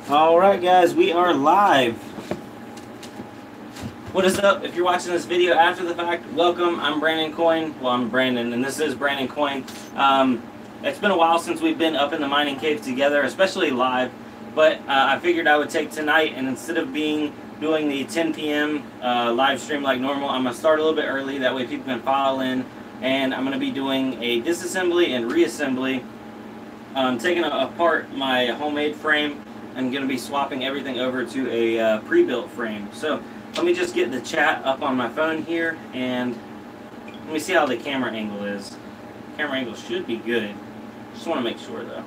Alright guys, we are live. What is up? If you're watching this video after the fact, welcome. I'm Brandon Coin. Well, I'm Brandon, and this is Brandon Coin. It's been a while since we've been up in the mining cave together, especially live, but I figured I would take tonight, and instead of doing the 10 p.m. Live stream like normal, I'm going to start a little bit early, that way people can file in, and I'm going to be doing a disassembly and reassembly, taking apart my homemade frame. I'm going to be swapping everything over to a pre-built frame. So let me just get the chat up on my phone here, and let me see how the camera angle is. Camera angle should be good. Just want to make sure though.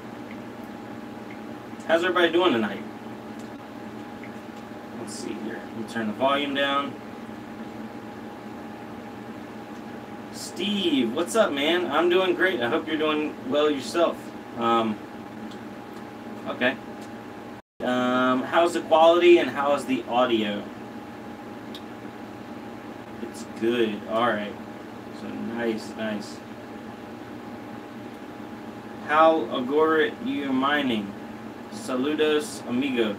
How's everybody doing tonight? Let's see here. Let me turn the volume down. Steve, what's up, man? I'm doing great. I hope you're doing well yourself. Okay. How's the quality and how's the audio? It's good. Alright. So nice. How agora you mining? Saludos, amigo.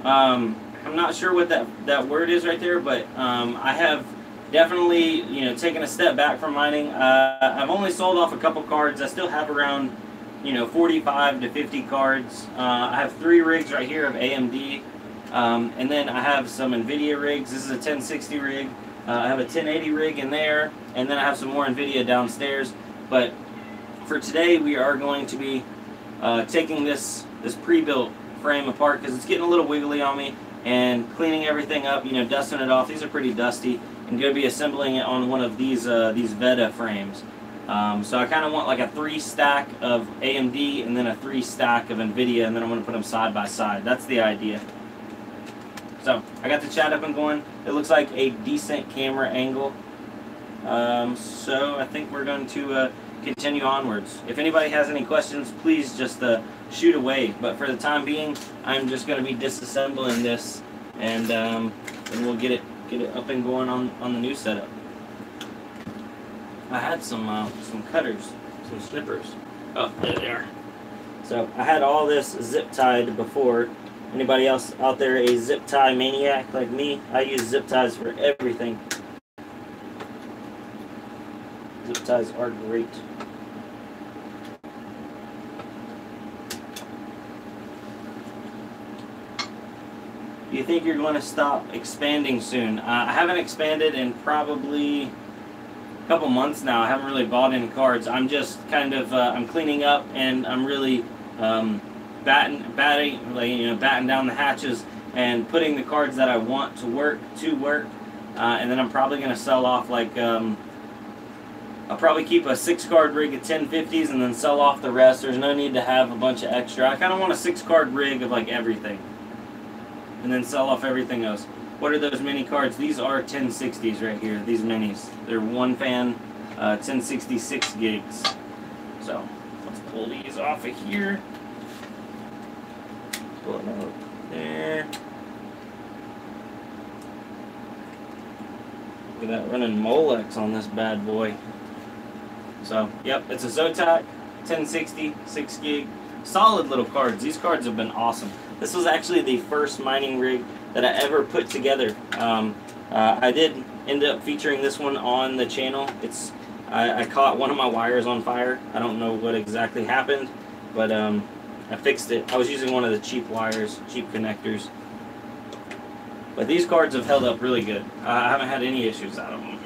I'm not sure what that word is right there, but I have definitely, taken a step back from mining. I've only sold off a couple cards. I still have around 45 to 50 cards. I have 3 rigs right here of AMD, and then I have some NVIDIA rigs. This is a 1060 rig. I have a 1080 rig in there, and then I have some more NVIDIA downstairs. But for today, we are going to be taking this pre-built frame apart because it's getting a little wiggly on me, and cleaning everything up, dusting it off. These are pretty dusty, and going to be assembling it on one of these veddah frames. So I kind of want like a 3 stack of AMD and then a 3 stack of NVIDIA, and then I'm going to put them side by side. That's the idea. So I got the chat up and going. It looks like a decent camera angle. So I think we're going to continue onwards. If anybody has any questions, please just shoot away. But for the time being, I'm just going to be disassembling this, and we'll get it up and going on the new setup. I had some cutters, some snippers. Oh, there they are. So I had all this zip tied before. Anybody else out there a zip tie maniac like me? I use zip ties for everything. Zip ties are great. Do you think you're going to stop expanding soon? I haven't expanded in probably couple months now. I haven't really bought any cards. I'm just kind of I'm cleaning up, and I'm really batting down the hatches and putting the cards that I want to work, and then I'm probably going to sell off like I'll probably keep a 6-card rig of 1050s and then sell off the rest. There's no need to have a bunch of extra. I kind of want a 6-card rig of like everything, and then sell off everything else. What are those mini cards? These are 1060s right here, these minis. They're 1-fan 1066 gigs. So let's pull these off of here. Pull it out there. Look at that, running Molex on this bad boy. So, yep, it's a Zotac 1060, 6 gig. Solid little cards. These cards have been awesome. This was actually the first mining rig that I ever put together. I did end up featuring this one on the channel. I caught one of my wires on fire. I don't know what exactly happened, but I fixed it. I was using one of the cheap wires, cheap connectors. But these cards have held up really good. I haven't had any issues out of them.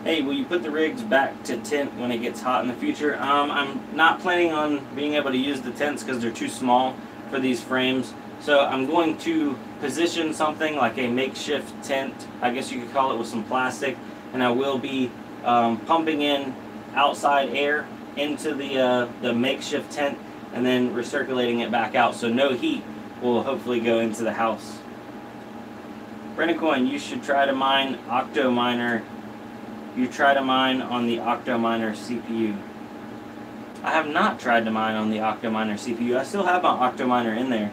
Hey, will you put the rigs back to tent when it gets hot in the future? I'm not planning on being able to use the tents because they're too small for these frames. So I'm going to position something like a makeshift tent, I guess you could call it, with some plastic. And I will be pumping in outside air into the makeshift tent and then recirculating it back out. So no heat will hopefully go into the house. Brandon Coin, you should try to mine Octominer. You try to mine on the Octominer CPU. I have not tried to mine on the Octominer CPU. I still have my Octominer in there.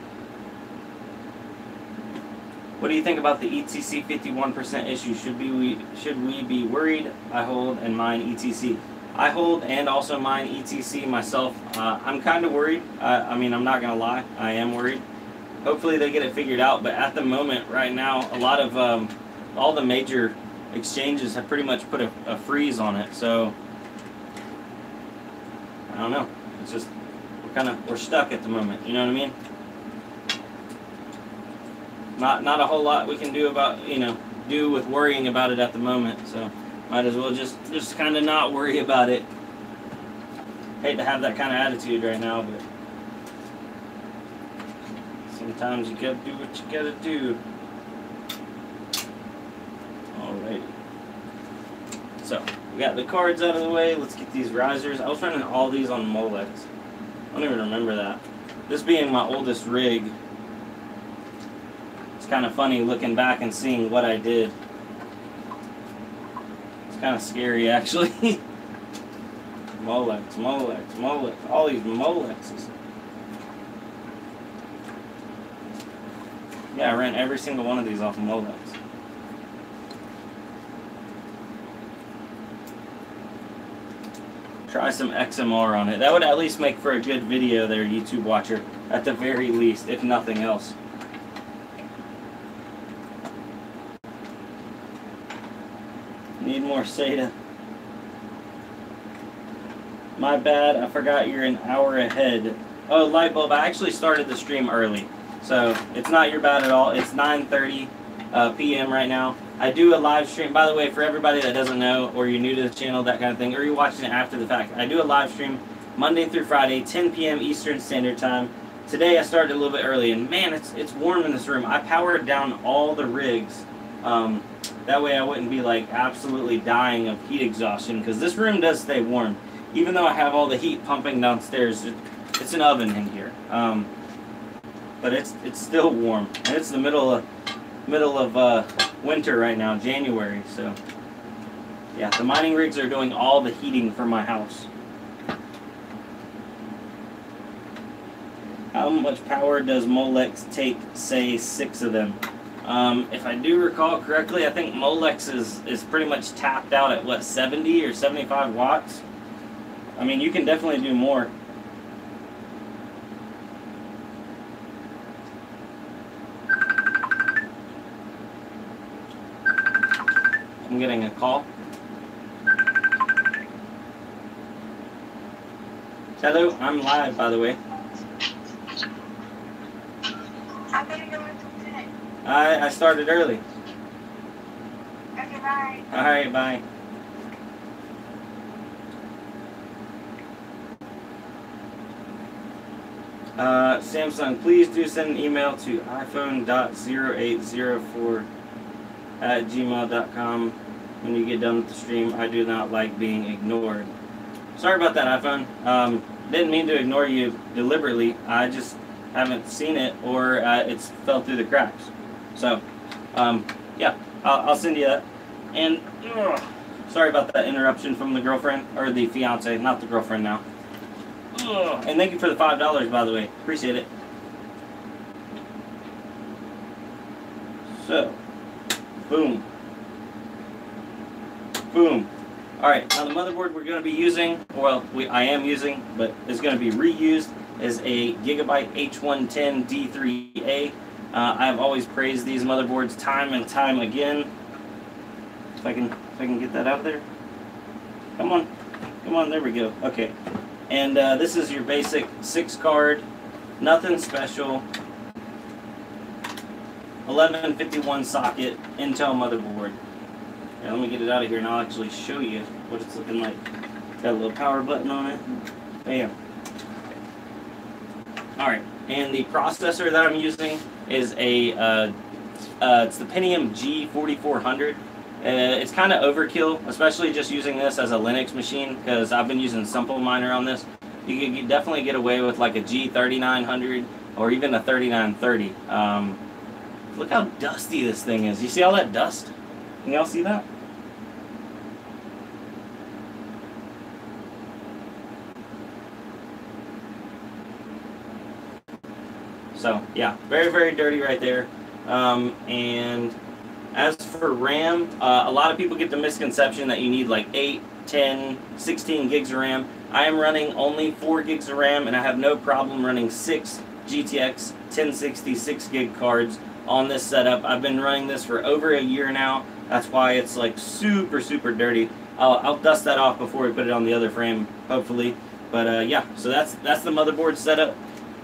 What do you think about the ETC 51% issue? Should we be worried? I hold and mine ETC. I hold and also mine ETC myself. I'm kind of worried. I mean, I'm not gonna lie, I am worried. Hopefully they get it figured out, but at the moment, right now, a lot of all the major exchanges have pretty much put a freeze on it. So I don't know. It's just we're stuck at the moment. You know what I mean? Not a whole lot we can do about do with worrying about it at the moment. So might as well just kind of not worry about it. Hate to have that kind of attitude right now, but sometimes you gotta do what you gotta do. Alrighty. So we got the cards out of the way. Let's get these risers. I was running all these on Molex. I don't even remember that. This being my oldest rig, it's kind of funny looking back and seeing what I did. It's kind of scary, actually. Molex, Molex, Molex. All these Molexes. Yeah, I ran every single one of these off of Molex. Try some XMR on it. That would at least make for a good video there, YouTube watcher, at the very least, if nothing else. Need more SATA. My bad, I forgot you're an hour ahead. Oh, light bulb, I actually started the stream early. So, it's not your bad at all. It's 9:30 p.m. right now. I do a live stream, by the way, for everybody that doesn't know, or you're new to the channel, that kind of thing, or you're watching it after the fact. I do a live stream Monday through Friday, 10 p.m. Eastern Standard Time. Today I started a little bit early, and man, it's warm in this room. I powered down all the rigs. That way I wouldn't be like absolutely dying of heat exhaustion, because this room does stay warm. Even though I have all the heat pumping downstairs, it's an oven in here. But it's still warm, and it's the middle of winter right now, January. So yeah, the mining rigs are doing all the heating for my house. How much power does Molex take? Say 6 of them. If I do recall correctly, I think Molex is pretty much tapped out at what, 70 or 75 watts. I mean, you can definitely do more. I'm getting a call. Hello, I'm live, by the way. I'm gonna go until 10. I started early. Okay, bye. Alright, bye. Samsung, please do send an email to iphone.0804@gmail.com when you get done with the stream. I do not like being ignored. Sorry about that, iPhone. Didn't mean to ignore you deliberately. I just haven't seen it, or it's fell through the cracks. So, yeah, I'll send you that. And sorry about that interruption from the girlfriend, or the fiance, not the girlfriend now. And thank you for the $5, by the way. Appreciate it. So, boom. Boom. Alright, now the motherboard we're going to be using, well, I am using, but is going to be reused, is a Gigabyte H110 D3A. I have always praised these motherboards time and time again. If I can get that out of there. Come on. Come on, there we go. Okay. And this is your basic 6-card, nothing special, 1151 socket Intel motherboard. Yeah, let me get it out of here and I'll actually show you what it's looking like. Got a little power button on it. Bam. Alright, and the processor that I'm using is it's the Pentium G4400. It's kind of overkill, especially just using this as a Linux machine, because I've been using Simple Miner on this. You can definitely get away with like a G3900 or even a 3930. Look how dusty this thing is. You see all that dust? Can y'all see that? So yeah, very, very dirty right there. And as for RAM, a lot of people get the misconception that you need like 8, 10, 16 gigs of RAM. I am running only 4 gigs of RAM, and I have no problem running 6 GTX 1060 6 gig cards on this setup. I've been running this for over a year now. That's why it's like super, super dirty. I'll dust that off before we put it on the other frame, hopefully. But yeah, so that's the motherboard setup.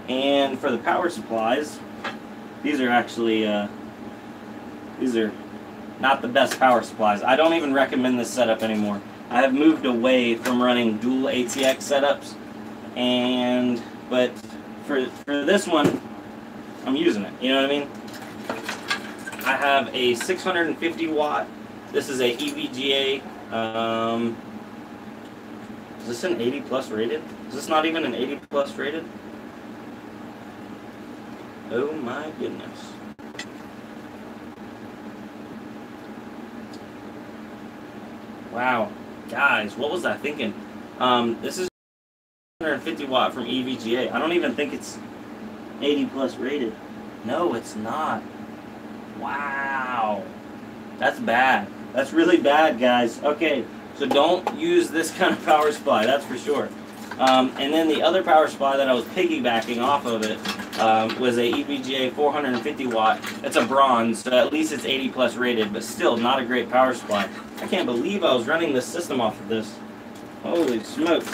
And for the power supplies, these are actually these are not the best power supplies. I don't even recommend this setup anymore. I have moved away from running dual ATX setups, but for this one, I'm using it. You know what I mean? I have a 650 watt. This is a EVGA. Is this an 80 plus rated? Is this not even an 80 plus rated? Oh my goodness. Wow. Guys, what was I thinking? This is 150 watt from EVGA. I don't even think it's 80 plus rated. No, it's not. Wow. That's bad. That's really bad, guys. Okay, so don't use this kind of power supply, that's for sure. And then the other power supply that I was piggybacking off of it was a EVGA 450 watt. It's a bronze, so at least it's 80 plus rated, but still not a great power supply. I can't believe I was running this system off of this. Holy smokes.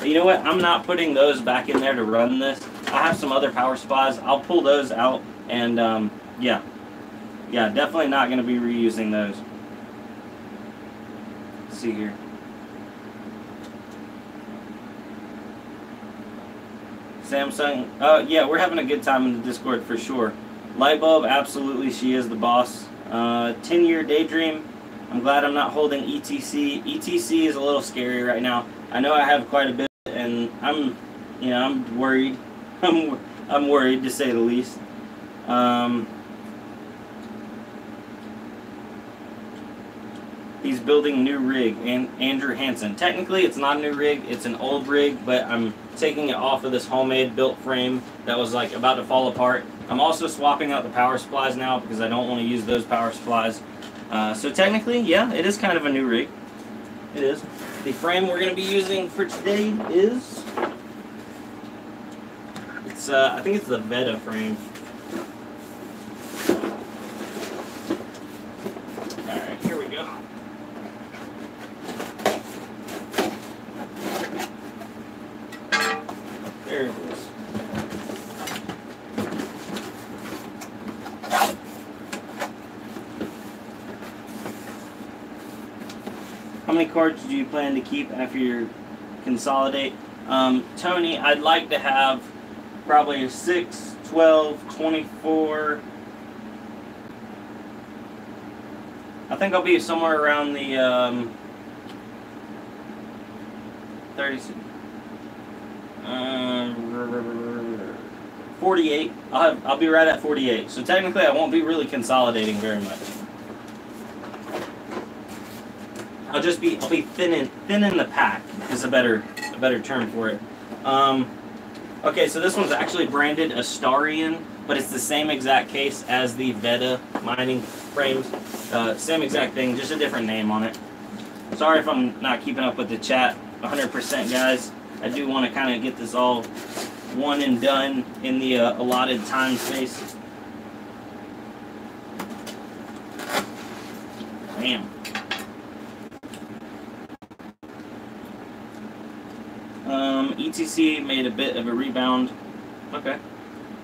You know what? I'm not putting those back in there to run this. I have some other power supplies. I'll pull those out, and yeah. Yeah, definitely not going to be reusing those. Let's see here. Samsung, yeah, we're having a good time in the Discord for sure. Lightbulb, absolutely, she is the boss. 10-year daydream. I'm glad I'm not holding ETC. ETC is a little scary right now. I know I have quite a bit, and I'm worried. I'm worried to say the least. He's building new rig, and Andrew Hansen. Technically, it's not a new rig; it's an old rig, but I'm taking it off of this homemade built frame that was like about to fall apart. I'm also swapping out the power supplies now because I don't want to use those power supplies. So technically, yeah, it is kind of a new rig. It is. The frame we're going to be using for today is, I think it's the Veddah frame. Alright, here we go. There it is. How many cards do you plan to keep after you consolidate? Tony, I'd like to have probably 6, 12, 24. I think I'll be somewhere around the 36. 48. I'll be right at 48. So technically, I won't be really consolidating very much. I'll be thinning the pack is a better term for it. Okay, so this one's actually branded Astarian, but it's the same exact case as the Veddah mining frames. Same exact thing, just a different name on it. Sorry if I'm not keeping up with the chat 100%, guys. I do want to kind of get this all one and done in the allotted time space. Damn. ETC made a bit of a rebound. Okay.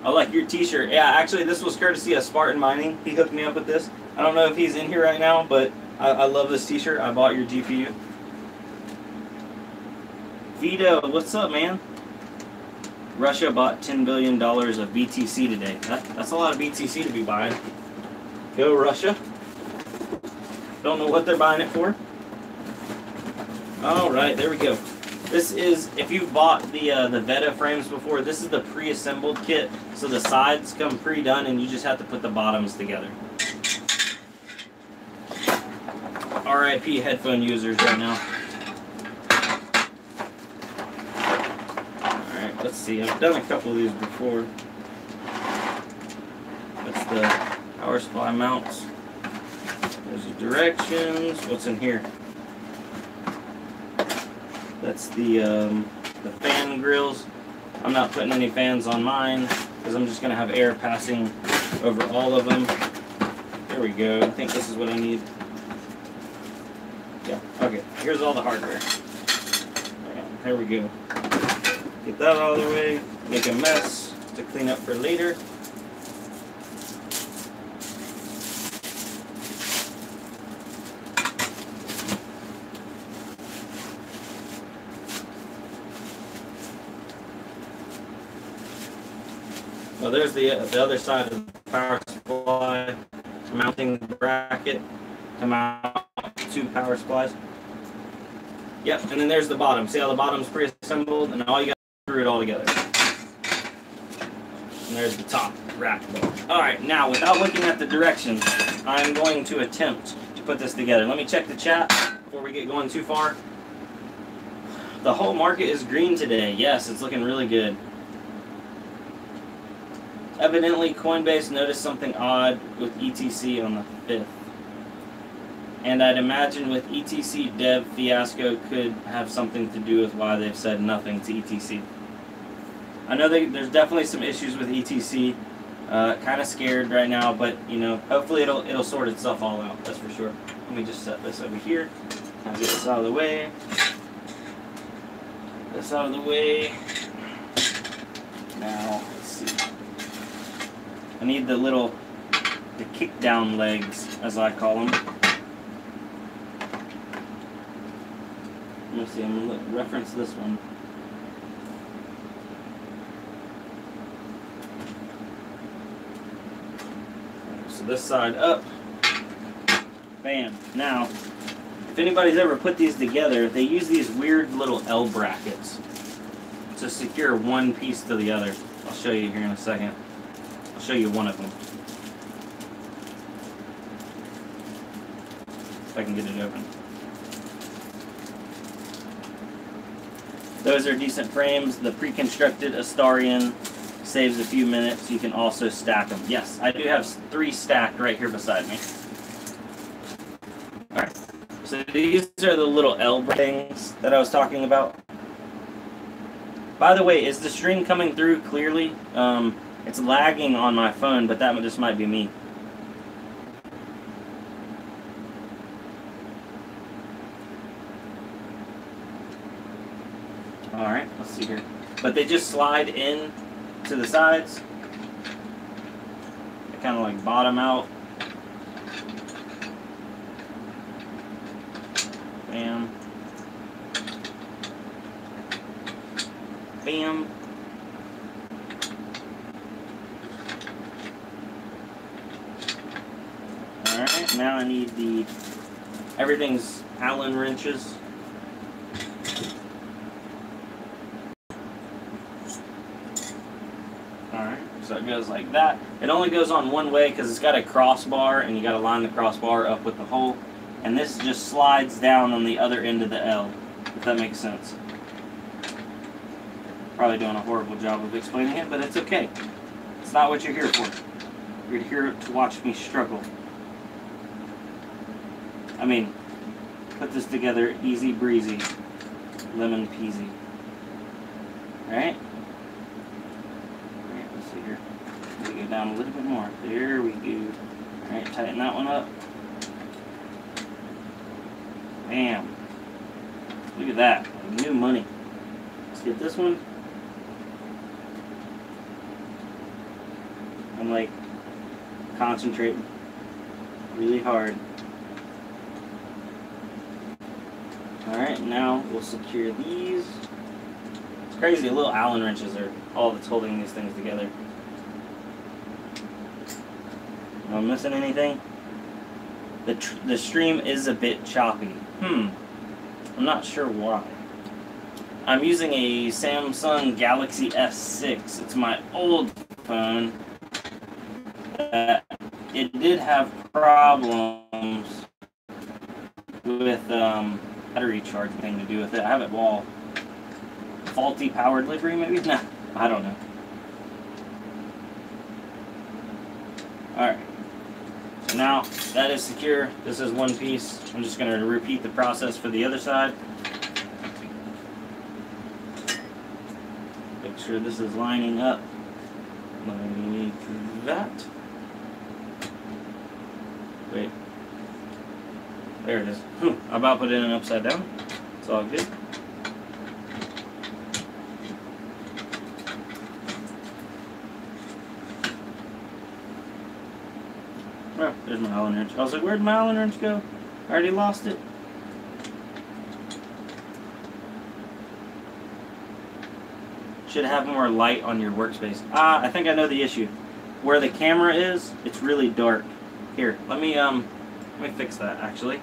I like your t-shirt. Yeah, actually, this was courtesy of Spartan Mining. He hooked me up with this. I don't know if he's in here right now, but I love this t-shirt. I bought your GPU. Vito, what's up, man? Russia bought $10 billion of BTC today. That's a lot of BTC to be buying. Go Russia. Don't know what they're buying it for. All right, there we go. This is, if you've bought the Veddah frames before, this is the pre-assembled kit. So the sides come pre-done and you just have to put the bottoms together. RIP headphone users right now. Alright, let's see. I've done a couple of these before. That's the, Power supply mounts. There's the directions. What's in here? That's the fan grills. I'm not putting any fans on mine because I'm just going to have air passing over all of them. There we go. I think this is what I need. Yeah, okay. Here's all the hardware. There we go. Get that out of the way. Make a mess to clean up for later. Well, there's the other side of the power supply mounting bracket to mount 2 power supplies. Yep, and then there's the bottom. See how the bottom's pre-assembled, and all you got to screw it all together. And there's the top rack. All right, now without looking at the directions, I'm going to attempt to put this together. Let me check the chat before we get going too far. The whole market is green today. Yes, it's looking really good. Evidently, Coinbase noticed something odd with ETC on the 5th. And I'd imagine with ETC dev fiasco could have something to do with why they've said nothing to ETC. I know there's definitely some issues with ETC. Kind of scared right now, but you know, hopefully it'll sort itself all out. That's for sure. Let me just set this over here. I'll get this out of the way. This out of the way. Now, let's see. I need the kick down legs, as I call them. Let me see, I'm going to reference this one. So this side up. Bam. Now, if anybody's ever put these together, they use these weird little L brackets to secure one piece to the other. I'll show you here in a second. I'll show you one of them. If I can get it open. Those are decent frames. The pre-constructed Astarian saves a few minutes. You can also stack them. Yes, I do have 3 stacked right here beside me. Alright, so these are the little L things that I was talking about. By the way, is the stream coming through clearly? It's lagging on my phone, but that just might be me. Alright, let's see here. But they just slide in to the sides. They kind of like bottom out. Bam. Bam. Alright, now I need everything's Allen wrenches. Alright, so it goes like that. It only goes on one way because it's got a crossbar and you got to line the crossbar up with the hole. And this just slides down on the other end of the L, if that makes sense. Probably doing a horrible job of explaining it, but it's okay. It's not what you're here for. You're here to watch me struggle. I mean, put this together easy breezy, lemon peasy. Alright? Alright, let's see here. We go down a little bit more. There we go. Alright, tighten that one up. Bam. Look at that. Like new money. Let's get this one. I'm like concentrating really hard. Alright, now we'll secure these. It's crazy, little Allen wrenches are all that's holding these things together. Am I missing anything? The stream is a bit choppy. I'm not sure why. I'm using a Samsung Galaxy S6. It's my old phone. It did have problems with battery charge thing to do with it. I have it all faulty power delivery maybe? Nah, I don't know. Alright. now that is secure. This is one piece. I'm just going to repeat the process for the other side. Make sure this is lining up like that. Wait. There it is. I about put it in upside down. It's all good. Oh, there's my Allen wrench. I was like, where'd my Allen wrench go? I already lost it. Should have more light on your workspace. I think I know the issue. Where the camera is, it's really dark. Here, let me fix that actually.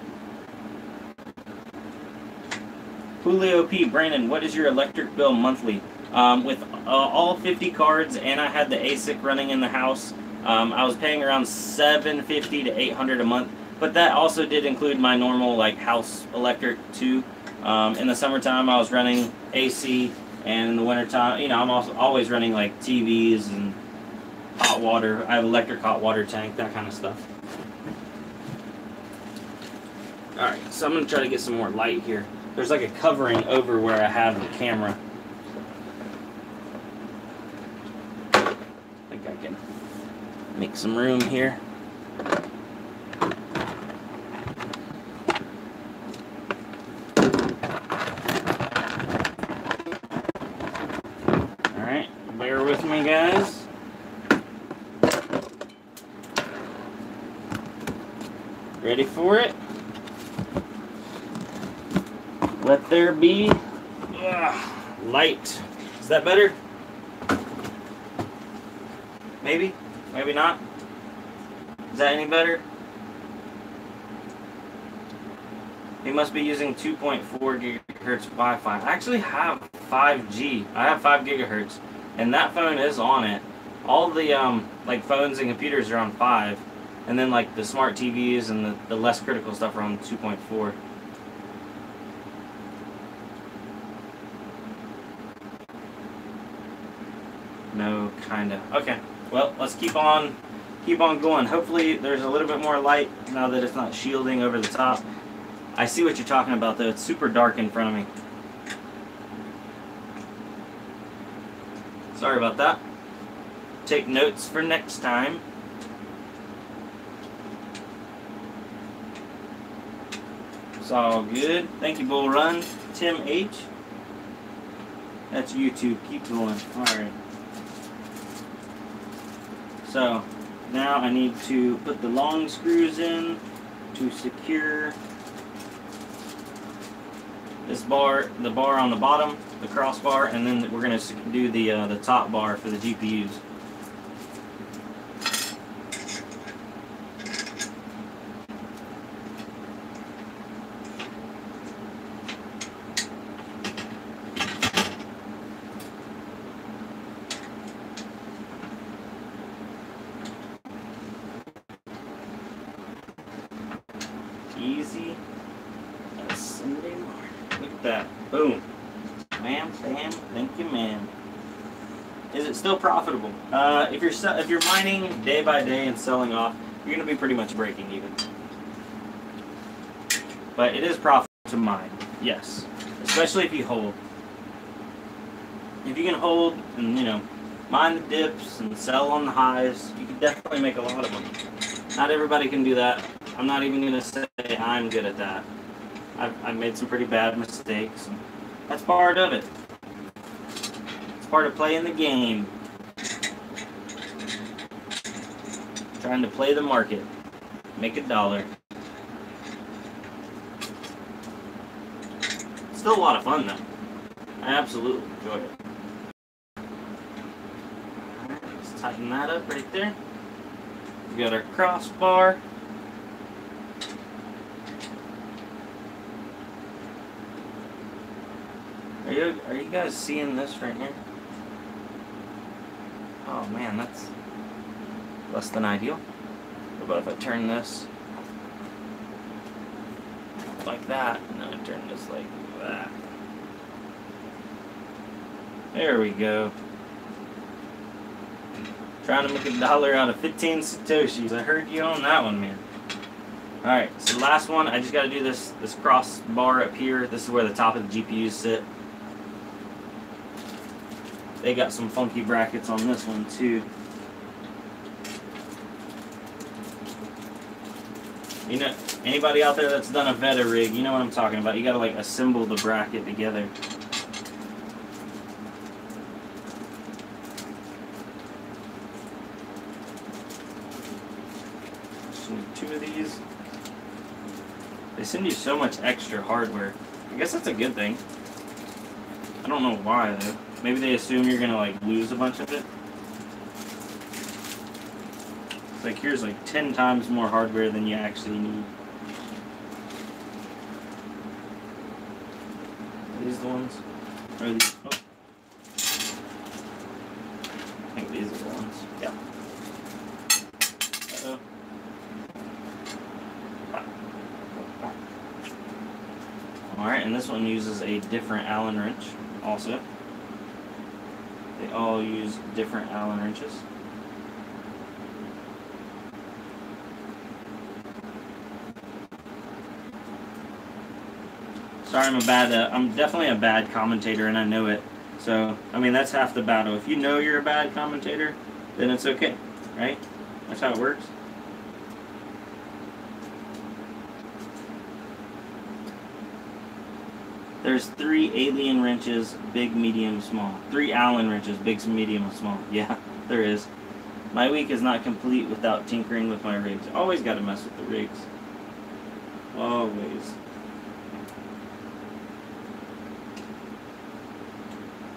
Julio P. Brandon, what is your electric bill monthly? With all 50 cards, and I had the ASIC running in the house, I was paying around $750 to $800 a month. But that also did include my normal like house electric too. In the summertime, I was running AC, and in the wintertime, you know, I'm also always running like TVs and hot water. I have an electric hot water tank, that kind of stuff. All right, so I'm gonna try to get some more light here. There's like a covering over where I have the camera. I think I can make some room here. Alright, bear with me, guys. Ready for it? Let there be light. Is that better? Maybe? Maybe not? Is that any better? You must be using 2.4 gigahertz Wi-Fi. I actually have 5G. I have 5 gigahertz, and that phone is on it. All the like phones and computers are on 5, and then like the smart TVs and the less critical stuff are on 2.4. No, kinda. Okay. Well, let's keep on going. Hopefully there's a little bit more light now that it's not shielding over the top. I see what you're talking about though. It's super dark in front of me. Sorry about that. Take notes for next time. It's all good. Thank you, Bull Run. Tim H. That's YouTube. Keep going. Alright. So, now I need to put the long screws in to secure this bar, the bar on the bottom, the crossbar, and then we're going to do the top bar for the GPUs. Easy as Sunday morning. Look at that. Boom. Bam, bam. Thank you, ma'am. Is it still profitable? If you're mining day by day and selling off, you're going to be pretty much breaking even. But it is profitable to mine. Yes. Especially if you hold. If you can hold and, you know, mine the dips and sell on the highs, you can definitely make a lot of money. Not everybody can do that. I'm not even going to say I'm good at that. I've made some pretty bad mistakes. And that's part of it. It's part of playing the game. Trying to play the market. Make $1. It's still a lot of fun though. I absolutely enjoy it. Alright, let's tighten that up right there. We got our crossbar. Are you guys seeing this right here? Oh man, that's less than ideal. What about if I turn this like that, and then I turn this like that? There we go. Trying to make $1 out of 15 Satoshis. I heard you on that one, man. Alright, so the last one, I just got to do this crossbar up here. This is where the top of the GPUs sit. They got some funky brackets on this one too. You know, anybody out there that's done a veddah rig, you know what I'm talking about. You got to like assemble the bracket together. Just need 2 of these. They send you so much extra hardware. I guess that's a good thing. I don't know why though. Maybe they assume you're gonna like lose a bunch of it. It's like here's like 10 times more hardware than you actually need. Are these the ones? Or are these? Oh. I think these are the ones. Yeah. Uh-oh. Alright, and this one uses a different Allen wrench also. They all use different Allen wrenches. Sorry, I'm definitely a bad commentator and I know it. So, I mean, that's half the battle. If you know you're a bad commentator, then it's okay, right? That's how it works. There's 3 alien wrenches, big, medium, small. 3 Allen wrenches, big, medium, small. Yeah, there is. My week is not complete without tinkering with my rigs. Always got to mess with the rigs. Always.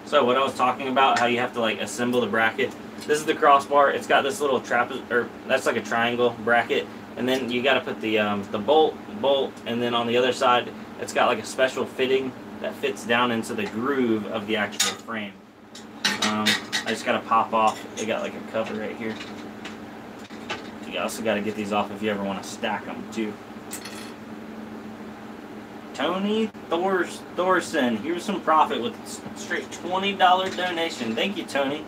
So what I was talking about, how you have to like assemble the bracket. This is the crossbar. It's got this little or that's like a triangle bracket, and then you got to put the bolt, and then on the other side, it's got like a special fitting that fits down into the groove of the actual frame. I just got to pop off. They got like a cover right here. You also got to get these off if you ever want to stack them too. Tony Thorson, here's some profit with a straight $20 donation. Thank you, Tony.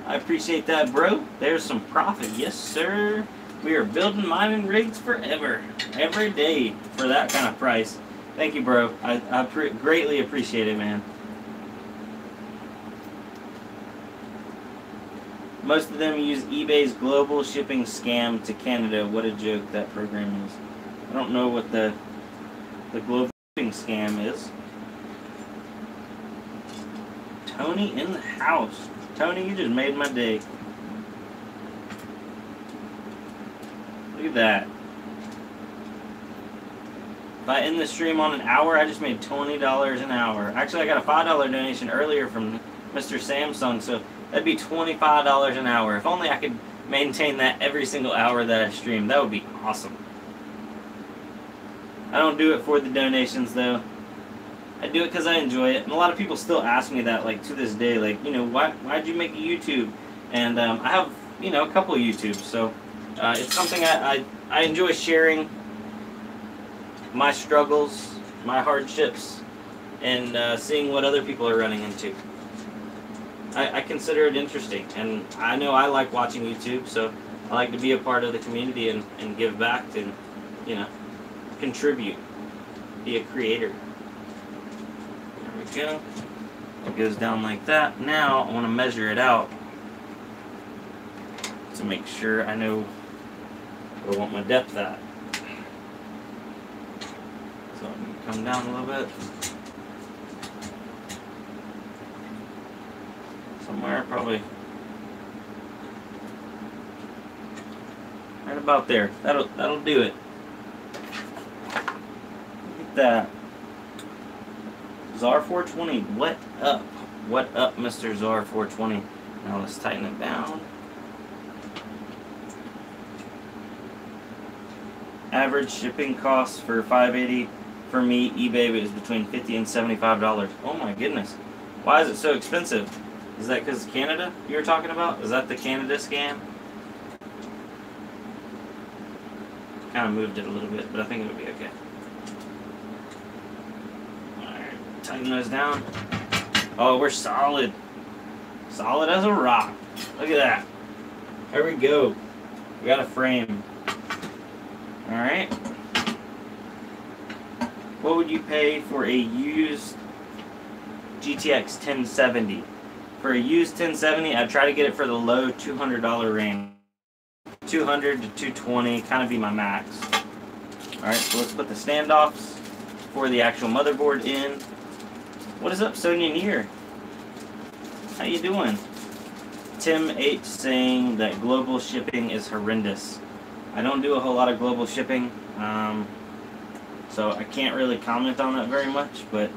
I appreciate that, bro. There's some profit. Yes, sir. We are building mining rigs forever. Every day for that kind of price. Thank you, bro. I greatly appreciate it, man. Most of them use eBay's global shipping scam to Canada. What a joke that program is. I don't know what the global shipping scam is. Tony in the house. Tony, you just made my day. Look at that. If I end the stream on an hour, I just made $20 an hour. Actually, I got a $5 donation earlier from Mr. Samsung, so that'd be $25 an hour. If only I could maintain that every single hour that I stream. That would be awesome. I don't do it for the donations, though. I do it because I enjoy it. And a lot of people still ask me that, like, to this day. Like, you know, why'd you make a YouTube? And I have, you know, a couple of YouTubes. So it's something I enjoy sharing my struggles, my hardships, and seeing what other people are running into. I consider it interesting. And I know I like watching YouTube, so I like to be a part of the community and give back and, you know, contribute, be a creator. There we go. It goes down like that. Now I want to measure it out to make sure I know where I want my depth at. So I'm going to come down a little bit. Somewhere probably right about there. That'll do it. That ZAR 420, what up? What up, Mr. ZAR 420? Now let's tighten it down. Average shipping costs for 580 for me, eBay is between $50 and $75. Oh my goodness. Why is it so expensive? Is that because Canada you were talking about? Is that the Canada scam? Kind of moved it a little bit, but I think it'll be okay. Tighten those down. Oh, we're solid. Solid as a rock. Look at that. Here we go. We got a frame. Alright. What would you pay for a used GTX 1070? For a used 1070, I'd try to get it for the low $200 range. 200 to 220, kind of be my max. Alright, so let's put the standoffs for the actual motherboard in. What is up, Sonia Neer? How you doing? Tim H saying that global shipping is horrendous. I don't do a whole lot of global shipping, so I can't really comment on it very much, but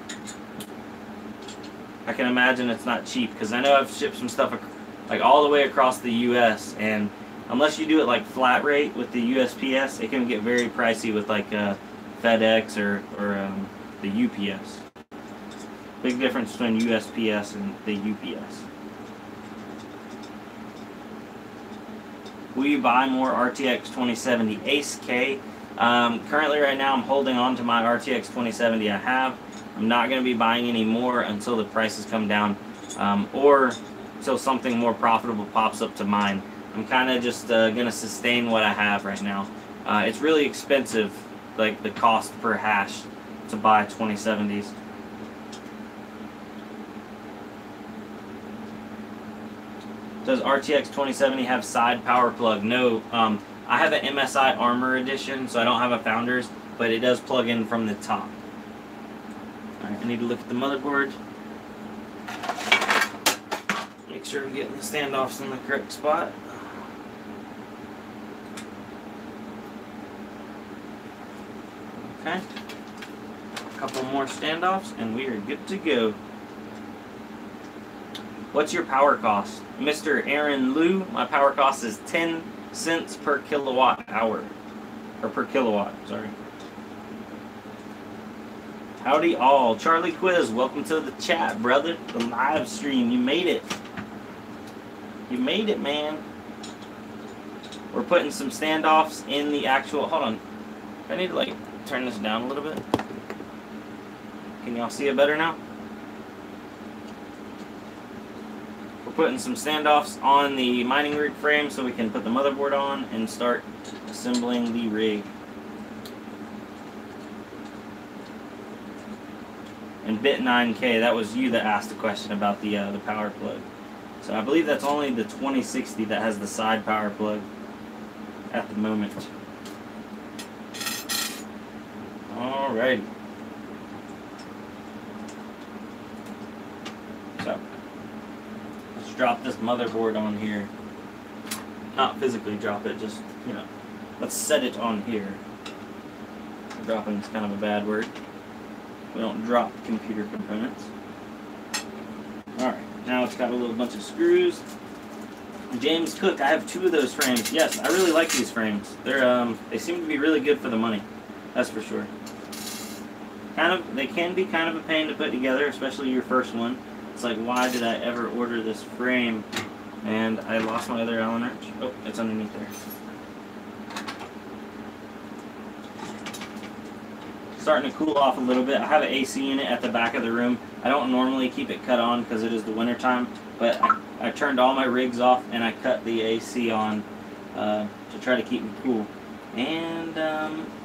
I can imagine it's not cheap, because I know I've shipped some stuff like all the way across the US, and unless you do it like flat rate with the USPS, it can get very pricey with like FedEx or the UPS. Big difference between USPS and the UPS. Will you buy more RTX 2070 Ace K? Currently right now I'm holding on to my RTX 2070 I have. I'm not going to be buying any more until the prices come down, or until something more profitable pops up to mine. I'm kind of just going to sustain what I have right now. It's really expensive, like the cost per hash to buy 2070s. Does RTX 2070 have side power plug? No. I have an MSI Armor Edition, so I don't have a Founders, but it does plug in from the top. Alright, I need to look at the motherboard. Make sure we're getting the standoffs in the correct spot. Okay. A couple more standoffs, and we are good to go. What's your power cost? Mr. Aaron Liu, my power cost is 10 cents per kilowatt hour. Or per kilowatt, sorry. Howdy all. Charlie Quiz, welcome to the chat, brother. The live stream. You made it. You made it, man. We're putting some standoffs in the actual... Hold on. I need to, like, turn this down a little bit. Can y'all see it better now? Putting some standoffs on the mining rig frame so we can put the motherboard on and start assembling the rig. And Bit9K, that was you that asked the question about the power plug. So I believe that's only the 2060 that has the side power plug at the moment. Alrighty. So drop this motherboard on here. Not physically drop it, just, you know, let's set it on here. Dropping is kind of a bad word. We don't drop computer components. Alright, now it's got a little bunch of screws. James Cook, I have 2 of those frames. Yes, I really like these frames. They seem to be really good for the money. That's for sure. They can be kind of a pain to put together, especially your first one. It's like, why did I ever order this frame? And I lost my other Allen wrench. Oh, it's underneath there. Starting to cool off a little bit. I have an AC unit at the back of the room. I don't normally keep it cut on because it is the winter time, but I turned all my rigs off and I cut the AC on to try to keep me cool. And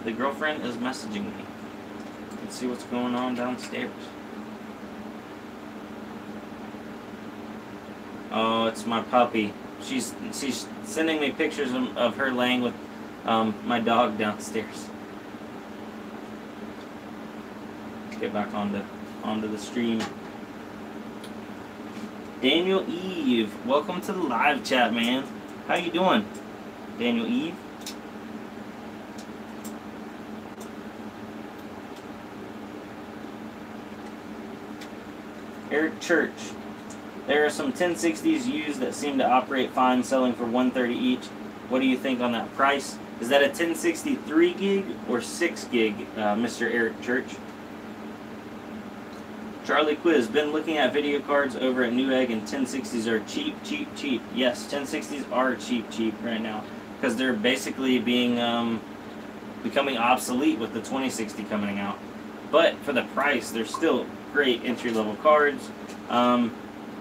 the girlfriend is messaging me. Let's see what's going on downstairs. Oh, it's my puppy. She's sending me pictures of her laying with my dog downstairs. Let's get back onto the stream. Daniel Eve, welcome to the live chat, man. How you doing, Daniel Eve? Eric Church. There are some 1060s used that seem to operate fine, selling for $130 each. What do you think on that price? Is that a 1060 3 gig or 6 gig, Mr. Eric Church? Charlie Quiz, been looking at video cards over at Newegg, and 1060s are cheap, cheap, cheap. Yes, 1060s are cheap, cheap right now, because they're basically becoming obsolete with the 2060 coming out. But for the price, they're still great entry-level cards.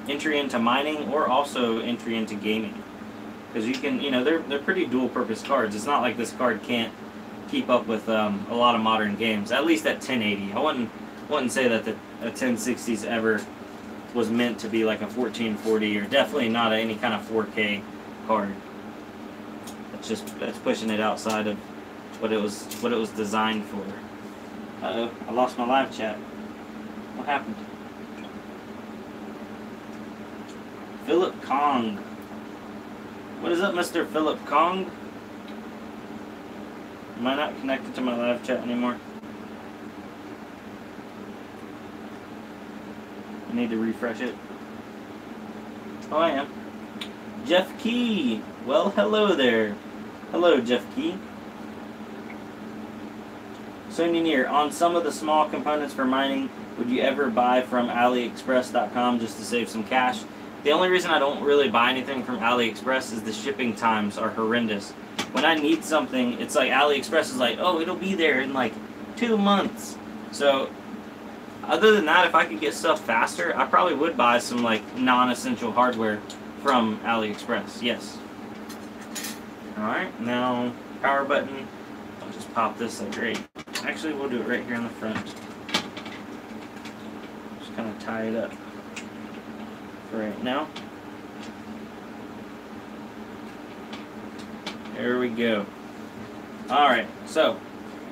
Entry into mining or also entry into gaming. because you can, you know, they're pretty dual-purpose cards. It's not like this card can't keep up with a lot of modern games, at least at 1080. I wouldn't say that the 1060s ever was meant to be like a 1440, or definitely not any kind of 4K card. That's pushing it outside of what it was designed for. Uh-oh, I lost my live chat. What happened? Philip Kong. What is up, Mr. Philip Kong? Am I not connected to my live chat anymore? I need to refresh it. Oh, I am. Jeff Key. Well, hello there. Hello, Jeff Key. Soon near. On some of the small components for mining, would you ever buy from AliExpress.com just to save some cash? The only reason I don't really buy anything from AliExpress is the shipping times are horrendous. When I need something, it's like AliExpress is like, oh, it'll be there in like 2 months. So, other than that, if I could get stuff faster, I probably would buy some like non-essential hardware from AliExpress. Yes. Alright, now power button. I'll just pop this like right. Actually, we'll do it right here in the front. Just kind of tie it up for right now. There we go. Alright, so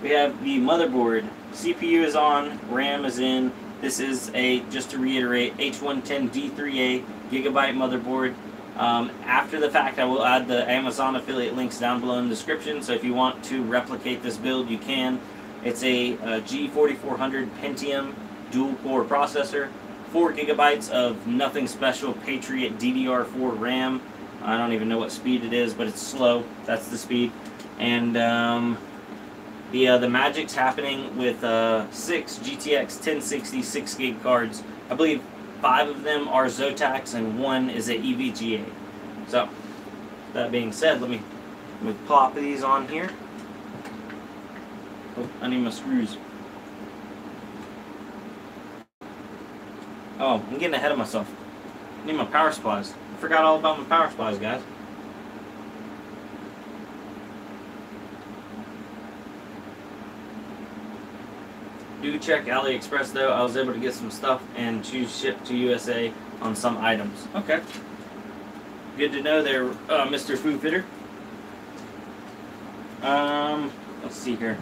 we have the motherboard. CPU is on, RAM is in. This is a, just to reiterate, H110D3A gigabyte motherboard. After the fact, I will add the Amazon affiliate links down below in the description, so if you want to replicate this build, you can. It's a G4400 Pentium dual-core processor, 4 gigabytes of nothing special Patriot DDR4 RAM. I don't even know what speed it is, but it's slow. That's the speed. And the magic's happening with 6 GTX 1060 6 gig cards. I believe 5 of them are Zotacs and 1 is a EVGA. So, that being said, let me plop these on here. Oh, I need my screws. Oh, I'm getting ahead of myself. I need my power supplies. I forgot all about my power supplies, guys. Do check AliExpress though. I was able to get some stuff and choose ship to USA on some items. Okay. Good to know there, Mr. Food Fitter. Let's see here.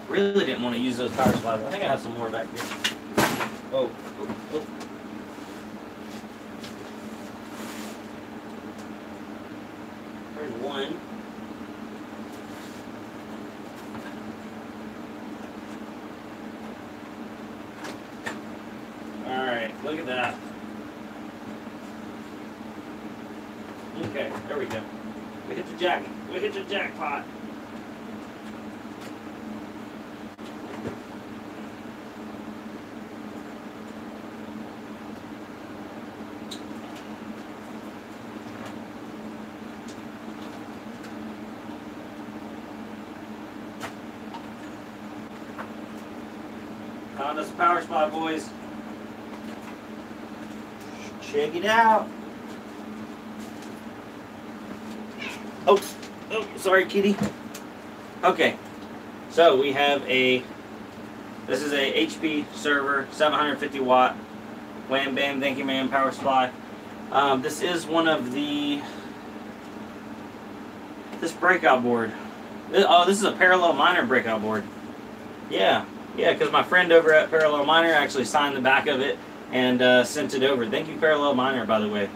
Really didn't want to use those power supplies. I think I have some more back here. Oh. There's one. Alright, look at that. Okay, there we go. We hit the jackpot. Found us a power supply, boys. Check it out. Oh, sorry, kitty. Okay, so we have this is a HP server, 750 watt, wham bam, thank you man, power supply. This is one of this breakout board. Oh, this is a Parallel Miner breakout board. Yeah, because my friend over at Parallel Miner actually signed the back of it and sent it over. Thank you, Parallel Miner, by the way.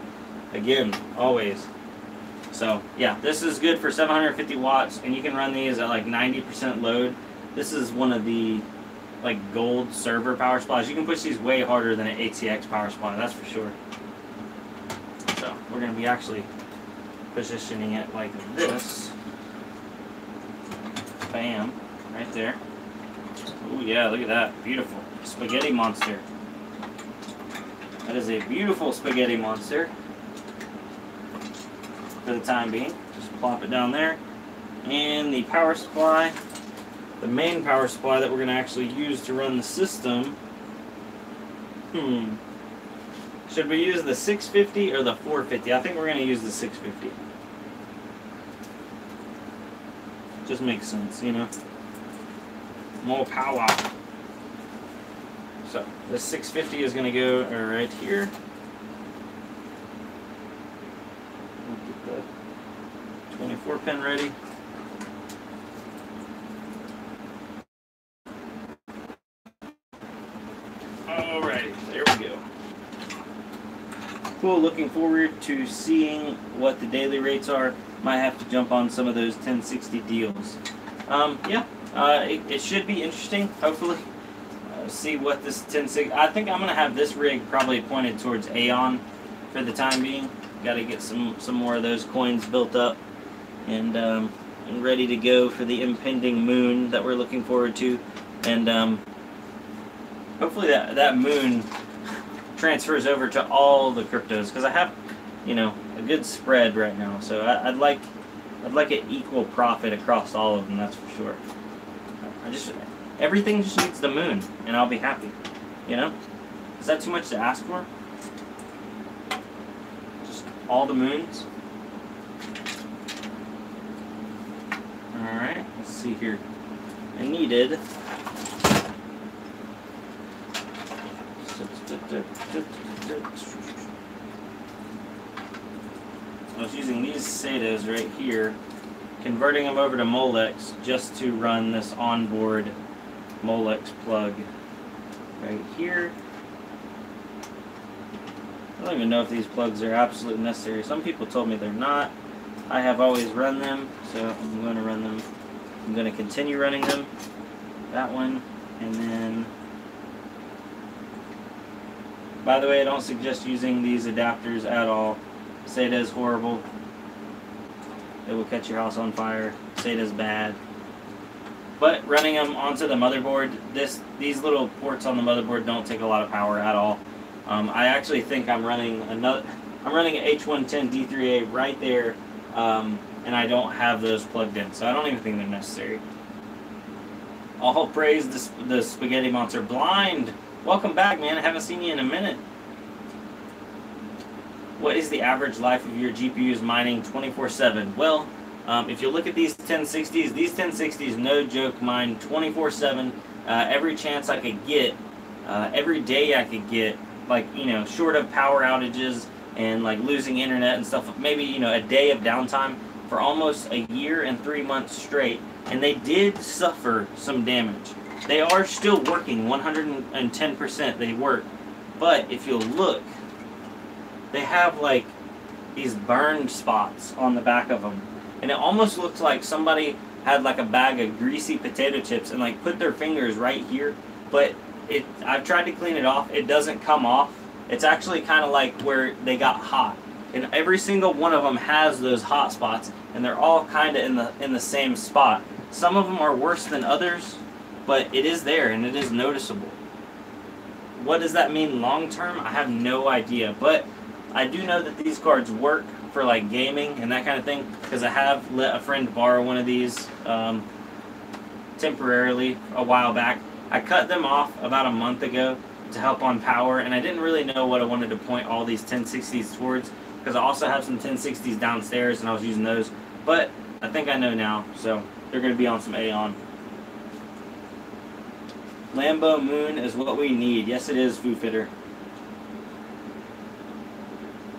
Again, always. So, yeah, this is good for 750 watts, and you can run these at like 90% load. This is one of the like gold server power supplies. You can push these way harder than an ATX power supply, that's for sure. So, we're going to be actually positioning it like this. Bam, right there. Oh yeah, look at that. Beautiful. Spaghetti monster. That is a beautiful spaghetti monster. For the time being. Just plop it down there. And the power supply, the main power supply that we're going to actually use to run the system. Should we use the 650 or the 450? I think we're going to use the 650. Just makes sense, you know. More power. So this 650 is going to go right here. We'll get the 24 pin ready. Alrighty, there we go. Cool, looking forward to seeing what the daily rates are. Might have to jump on some of those 1060 deals. Yeah, it should be interesting, hopefully. See what this 1060... I think I'm going to have this rig probably pointed towards Aeon for the time being. Got to get some more of those coins built up and ready to go for the impending moon that we're looking forward to. And hopefully that moon transfers over to all the cryptos, because I have, you know, a good spread right now. So I'd like an equal profit across all of them. That's for sure. Everything just needs the moon, and I'll be happy. You know, is that too much to ask for? Just all the moons. All right. Let's see here. I needed. I was using these SATAs right here, converting them over to Molex just to run this onboard Molex plug right here. I don't even know if these plugs are absolutely necessary. Some people told me they're not. I have always run them, so I'm going to run them. I'm going to continue running them. That one, and then... By the way, I don't suggest using these adapters at all. SATA is horrible. It will catch your house on fire. SATA is bad. But running them onto the motherboard, these little ports on the motherboard don't take a lot of power at all. I actually think I'm running an H110 D3A right there, and I don't have those plugged in, so I don't even think they're necessary. All praise the Spaghetti Monster. Blind! Welcome back, man. I haven't seen you in a minute. What is the average life of your GPUs mining 24/7? Well, if you look at these 1060s, no joke, mine 24/7. Every chance I could get, every day I could get, like, you know, short of power outages and like losing internet and stuff, maybe, you know, a day of downtime for almost a year and 3 months straight. And they did suffer some damage. They are still working 110%. They work. But if you look, they have like these burned spots on the back of them. And it almost looks like somebody had like a bag of greasy potato chips and like put their fingers right here. But I've tried to clean it off. It doesn't come off. It's actually kind of like where they got hot. And every single one of them has those hot spots. And they're all kind of in the same spot. Some of them are worse than others. But it is there, and it is noticeable. What does that mean long term? I have no idea. But I do know that these cards work for like gaming and that kind of thing, because I have let a friend borrow one of these temporarily a while back. I cut them off about a month ago to help on power, and I didn't really know what I wanted to point all these 1060s towards, because I also have some 1060s downstairs, and I was using those. But I think I know now, so they're going to be on some Aeon. Lambo Moon is what we need. Yes, it is, Foo Fitter.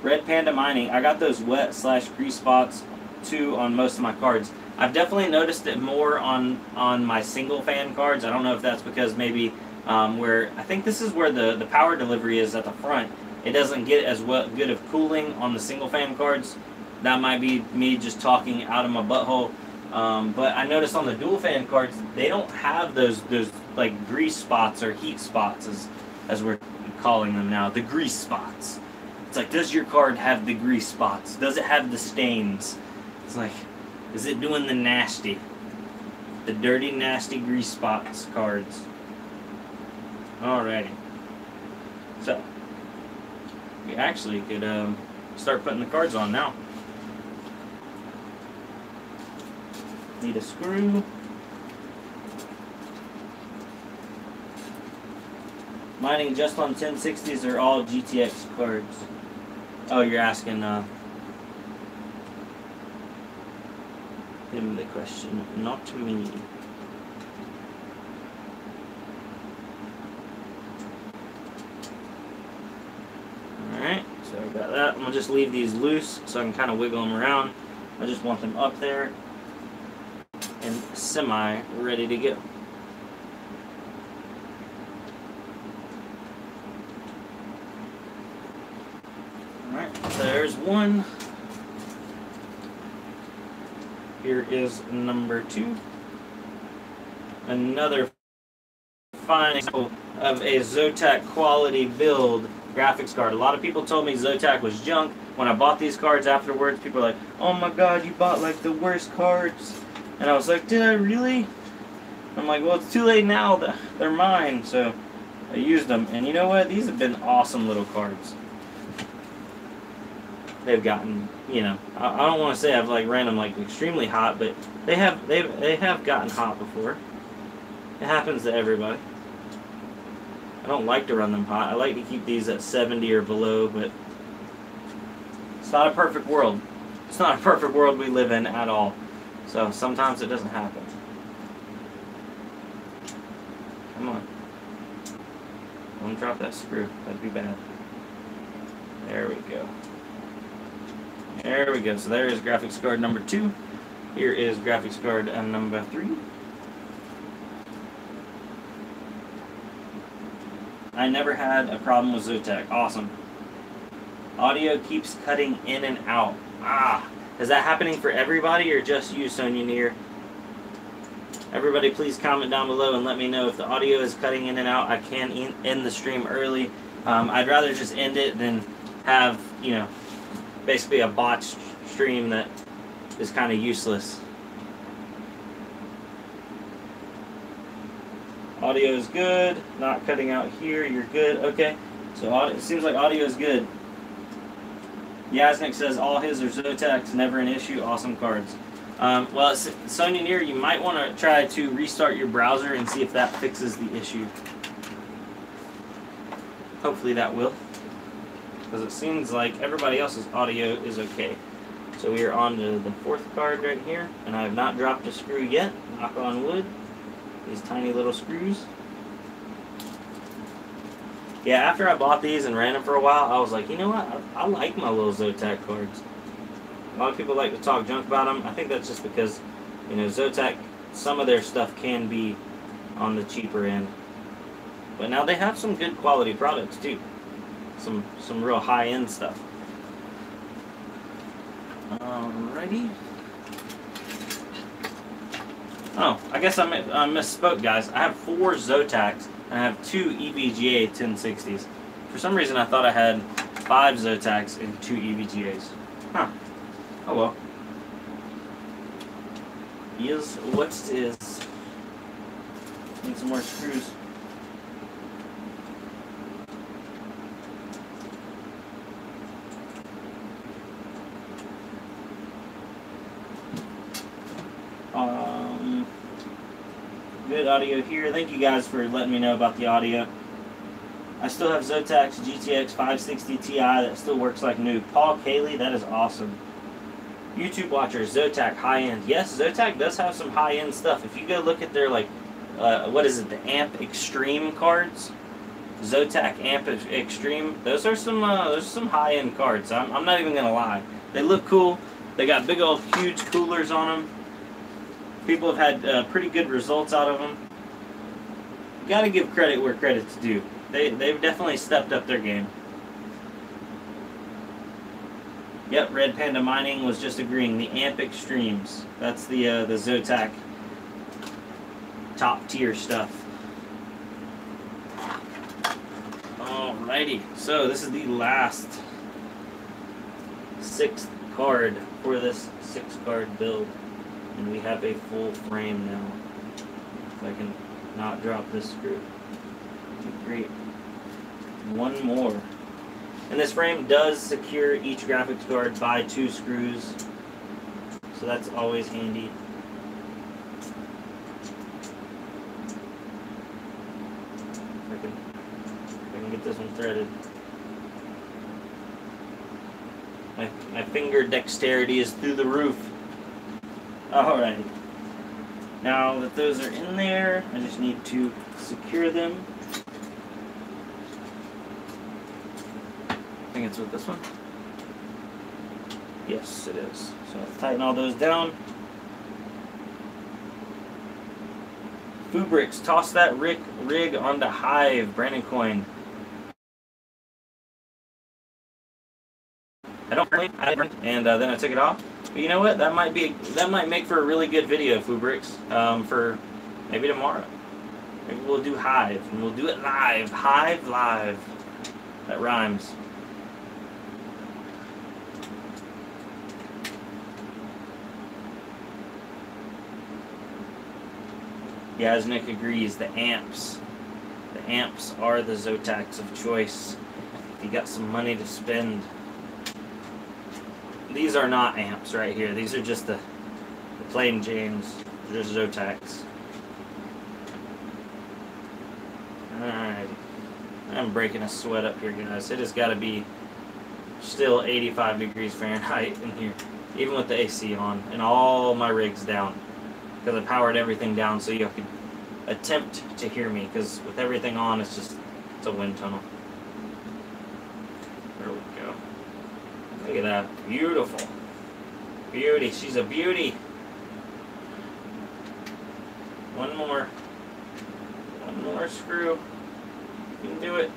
Red Panda Mining. I got those wet/grease spots too on most of my cards. I've definitely noticed it more on my single fan cards. I don't know if that's because maybe where I think this is where the power delivery is at the front. It doesn't get as good of cooling on the single fan cards. That might be me just talking out of my butthole. But I noticed on the dual fan cards, they don't have those like grease spots or heat spots as we're calling them now. The grease spots. It's like, does your card have the grease spots? Does it have the stains? It's like, is it doing the nasty? The dirty, nasty grease spots cards. Alrighty. So, we actually could start putting the cards on now. Need a screw. Mining just on 1060s are all GTX cards. Oh, you're asking, him the question, not me. Alright, so I got that. I'm going to just leave these loose so I can kind of wiggle them around. I just want them up there and semi-ready to go. Alright, there's one. Here is number 2. Another fine example of a Zotac quality build graphics card. A lot of people told me Zotac was junk. When I bought these cards afterwards, people were like, oh my god, you bought like the worst cards. And I was like, did I really? I'm like, well, it's too late now. They're mine. So I used them. And you know what? These have been awesome little cards. They've gotten, you know, I don't want to say I've like ran them like extremely hot, but they have gotten hot before. It happens to everybody. I don't like to run them hot. I like to keep these at 70 or below, but it's not a perfect world. It's not a perfect world we live in at all. So sometimes it doesn't happen. Come on. Don't drop that screw. That'd be bad. There we go. There we go. So there is graphics card number 2. Here is graphics card number 3. I never had a problem with Zotac. Awesome. Audio keeps cutting in and out. Ah, is that happening for everybody or just you, Sonya Neer? Everybody please comment down below and let me know if the audio is cutting in and out. I can end the stream early. I'd rather just end it than have, you know, basically a botched stream that is kind of useless. Audio is good. Not cutting out here. You're good. Okay. So it seems like audio is good. Yasnik says all his are Zotacs, never an issue. Awesome cards. Well, Sonya Neer, you might want to try to restart your browser and see if that fixes the issue. Hopefully that will. Because it seems like everybody else's audio is okay. So we are on to the 4th card right here. And I have not dropped a screw yet. Knock on wood. These tiny little screws. Yeah, after I bought these and ran them for a while, I was like, you know what? I like my little Zotac cards. A lot of people like to talk junk about them. I think that's just because, you know, Zotac, some of their stuff can be on the cheaper end. But now they have some good quality products too. Some real high-end stuff. Alrighty. Oh, I guess I misspoke, guys. I have 4 Zotacs, and I have 2 EVGA 1060s. For some reason, I thought I had 5 Zotacs and 2 EVGAs. Huh. Oh well. Is what it is. Need some more screws. Good audio here. Thank you guys for letting me know about the audio. I still have Zotac's GTX 560 Ti that still works like new. Paul Cayley, that is awesome. YouTube watchers, Zotac high-end. Yes, Zotac does have some high-end stuff. If you go look at their, like, what is it, the Amp Extreme cards? Zotac Amp Extreme. Those are some high-end cards. I'm not even going to lie. They look cool. They got big old huge coolers on them. People have had pretty good results out of them. Got to give credit where credit's due. They've definitely stepped up their game. Yep, Red Panda Mining was just agreeing. The Amp Extremes. That's the Zotac top tier stuff. Alrighty, so this is the last 6th card for this 6-card build. And we have a full frame now. If I can not drop this screw. Great. One more. And this frame does secure each graphics card by 2 screws. So that's always handy. If I can get this one threaded. My finger dexterity is through the roof. Alrighty. Now that those are in there, I just need to secure them. I think it's with this one. Yes, it is. So I'll tighten all those down. Fubricks, toss that rig onto Hive, Brandon Coin. I don't burn it, and then I took it off. But you know what? That might make for a really good video, Fubricks, for maybe tomorrow. Maybe we'll do Hive, and we'll do it live. Hive live. That rhymes. Yaznik agrees. The amps are the Zotacs of choice. If you got some money to spend. These are not amps right here. These are just the plain Janes. They're just Zotacs. Alright. I'm breaking a sweat up here, guys. It has got to be still 85 degrees Fahrenheit in here. Even with the AC on. And all my rigs down. Because I powered everything down so you could attempt to hear me. Because with everything on, it's a wind tunnel. There we go. Look at that. Beautiful. Beauty. She's a beauty. One more. One more screw. You can do it.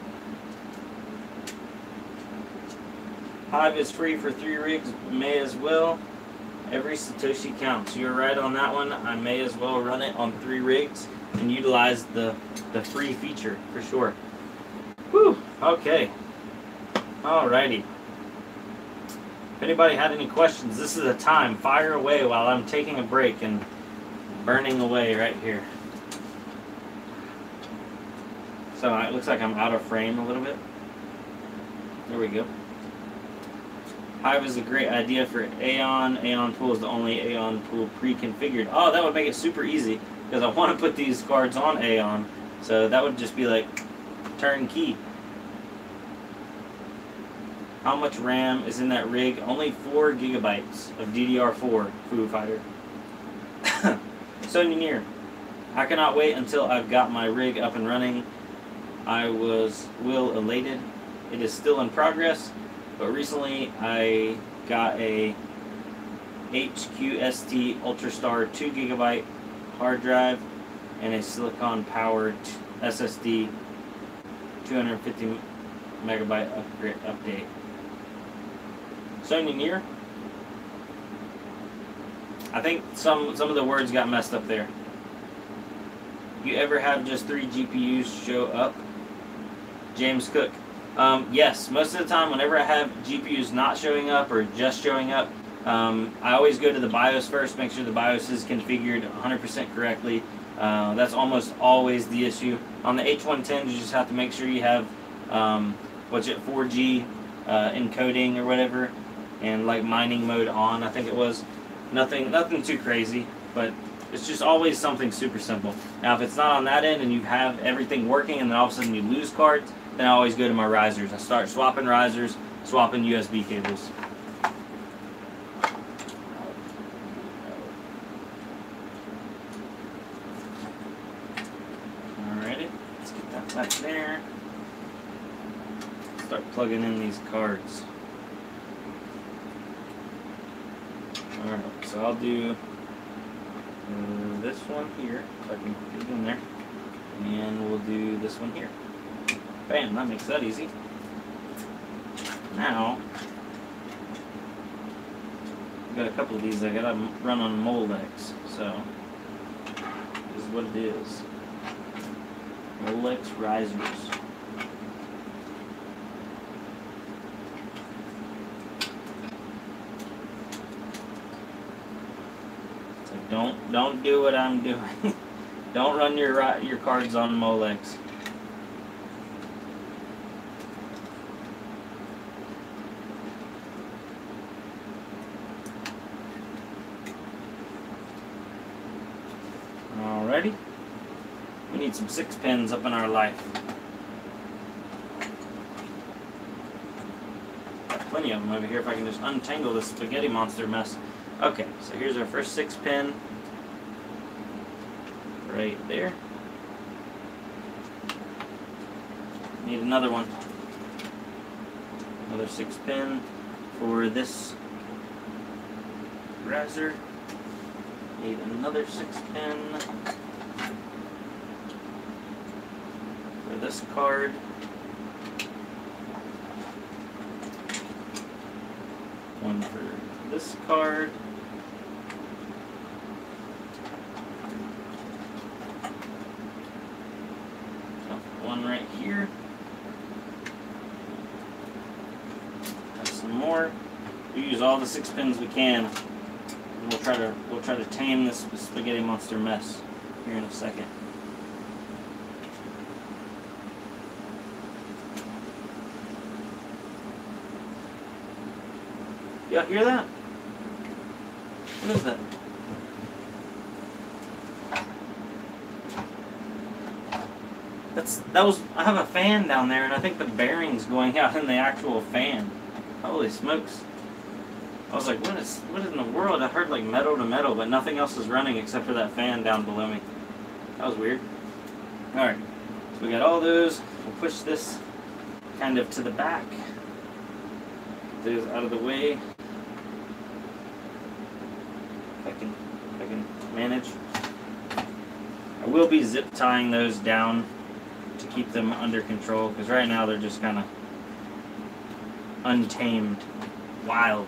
Hive is free for 3 rigs. May as well. Every Satoshi counts. You're right on that one. I may as well run it on 3 rigs and utilize the free feature for sure. Whew. Okay. Alrighty. If anybody had any questions, this is the time. Fire away while I'm taking a break and burning away right here. So it looks like I'm out of frame a little bit. There we go. Hive is a great idea for Aeon. Aeon Pool is the only Aeon Pool pre-configured. Oh, that would make it super easy because I want to put these cards on Aeon. So that would just be like turnkey. How much RAM is in that rig? Only 4 gigabytes of DDR4 Foo Fighter. Sonia Near. I cannot wait until I've got my rig up and running. I was elated. It is still in progress, but recently I got a HQST Ultrastar 2 gigabyte hard drive and a silicon powered SSD 250 megabyte update. Sonia Near. I think some of the words got messed up there. You ever have just 3 GPUs show up? James Cook. Yes, most of the time whenever I have GPUs not showing up or just showing up, I always go to the BIOS first, make sure the BIOS is configured 100% correctly. That's almost always the issue. On the H110s, you just have to make sure you have 4G encoding or whatever, and like mining mode on, I think it was. Nothing too crazy, but it's just always something super simple. Now, if it's not on that end and you have everything working and then all of a sudden you lose cards, then I always go to my risers. I start swapping risers, swapping USB cables. Alrighty, let's get that back there. Start plugging in these cards. Alright, so I'll do this one here, so I can get it in there, and we'll do this one here. Bam, that makes that easy. Now, I've got a couple of these I gotta run on Molex, so this is what it is. Molex risers. Don't do what I'm doing. Don't run your cards on Molex. Alrighty. We need some 6 pins up in our life. Got plenty of them over here if I can just untangle this spaghetti monster mess. Okay, so here's our first 6 pin. Right there. Need another one. Another 6 pin for this riser. Need another 6 pin for this card. One for this card. One right here. Have some more. We use all the 6 pins we can. And we'll try to tame this spaghetti monster mess here in a second. Y'all hear that? What is that? I have a fan down there, and I think the bearing's going out in the actual fan. Holy smokes. I was like, what in the world? I heard like metal to metal, but nothing else is running except for that fan down below me. That was weird. Alright, so we got all those. We'll push this kind of to the back. Get those out of the way. If I can manage. I will be zip tying those down to keep them under control, because right now they're just kind of untamed, wild.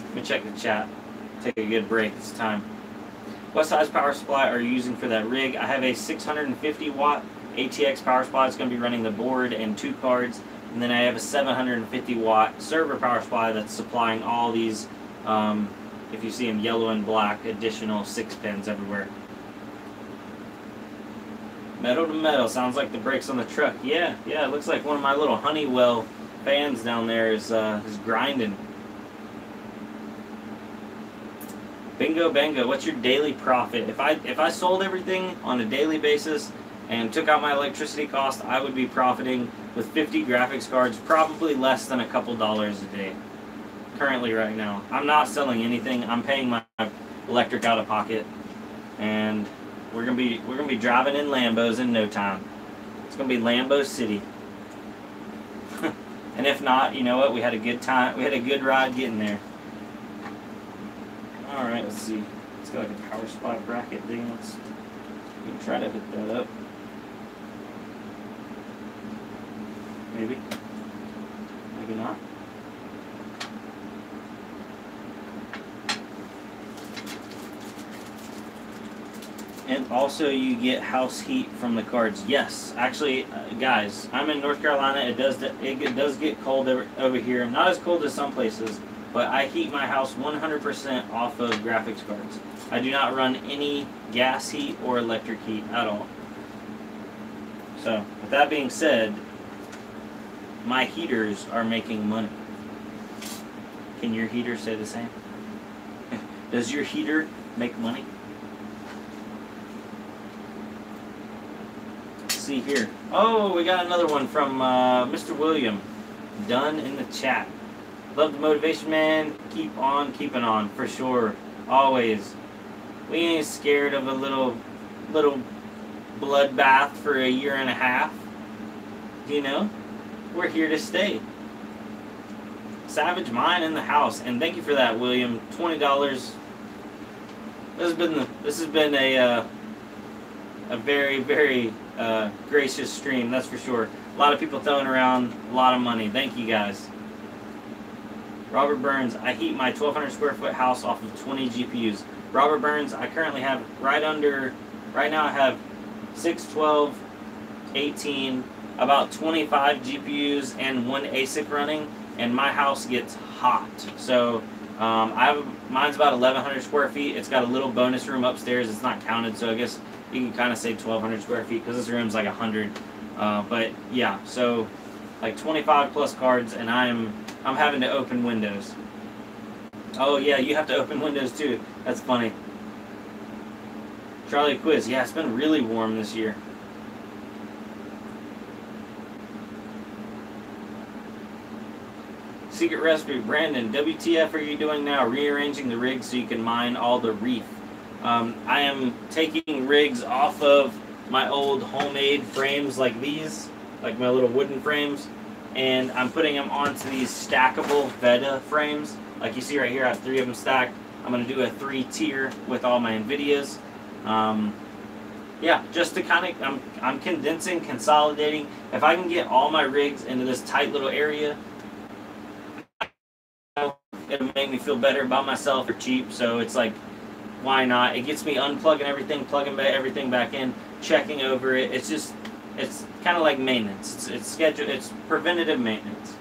Let me check the chat. Take a good break. It's time. What size power supply are you using for that rig? I have a 650 watt ATX power supply. It's going to be running the board and 2 cards. And then I have a 750 watt server power supply that's supplying all these, if you see them yellow and black, additional 6 pins everywhere. Metal to metal. Sounds like the brakes on the truck. Yeah, it looks like one of my little Honeywell fans down there is grinding. Bingo bango, what's your daily profit? If I sold everything on a daily basis and took out my electricity cost, I would be profiting with 50 graphics cards, probably less than a couple dollars a day. Currently right now. I'm not selling anything. I'm paying my electric out of pocket. And we're gonna be driving in Lambos in no time. It's gonna be Lambo City. And if not, you know what? We had a good time. We had a good ride getting there. All right, let's see. It's got like a power supply bracket thing. We can try to hook that up. Maybe. Maybe not. And also you get house heat from the cards. Yes, actually, guys, I'm in North Carolina. It does get cold over here. Not as cold as some places, but I heat my house 100% off of graphics cards. I do not run any gas heat or electric heat at all. So, with that being said, my heaters are making money. Can your heater say the same? Does your heater make money? See here. Oh, we got another one from Mr. William. Done in the chat. Love the motivation, man. Keep on keeping on, for sure. Always. We ain't scared of a little bloodbath for a year and a half. You know? We're here to stay. Savage Mine in the house. And thank you for that, William. $20. This has been a very, very gracious stream, that's for sure. A lot of people throwing around a lot of money. Thank you guys. Robert Burns, I heat my 1,200 square foot house off of 20 GPUs. Robert Burns, I currently have right now I have 6, 12, 18, about 25 GPUs and 1 ASIC running, and my house gets hot. So mine's about 1,100 square feet. It's got a little bonus room upstairs. It's not counted, so I guess you can kind of say 1,200 square feet because this room's like 100. But yeah, so like 25 plus cards, and I'm having to open Windows. Oh yeah, you have to open Windows too. That's funny. Charlie Quiz, yeah, it's been really warm this year. Secret recipe, Brandon. WTF are you doing now? Rearranging the rig so you can mine all the reef. I am taking rigs off of my old homemade frames like these, like my little wooden frames, and I'm putting them onto these stackable veddah frames. Like you see right here, I have 3 of them stacked. I'm going to do a 3-tier with all my NVIDIAs. Yeah, just to kind of, I'm condensing, consolidating. If I can get all my rigs into this tight little area, it'll make me feel better about myself for cheap. So it's like, why not? It gets me unplugging everything, plugging everything back in, checking over it. It's just, it's kind of like maintenance. It's scheduled. It's preventative maintenance.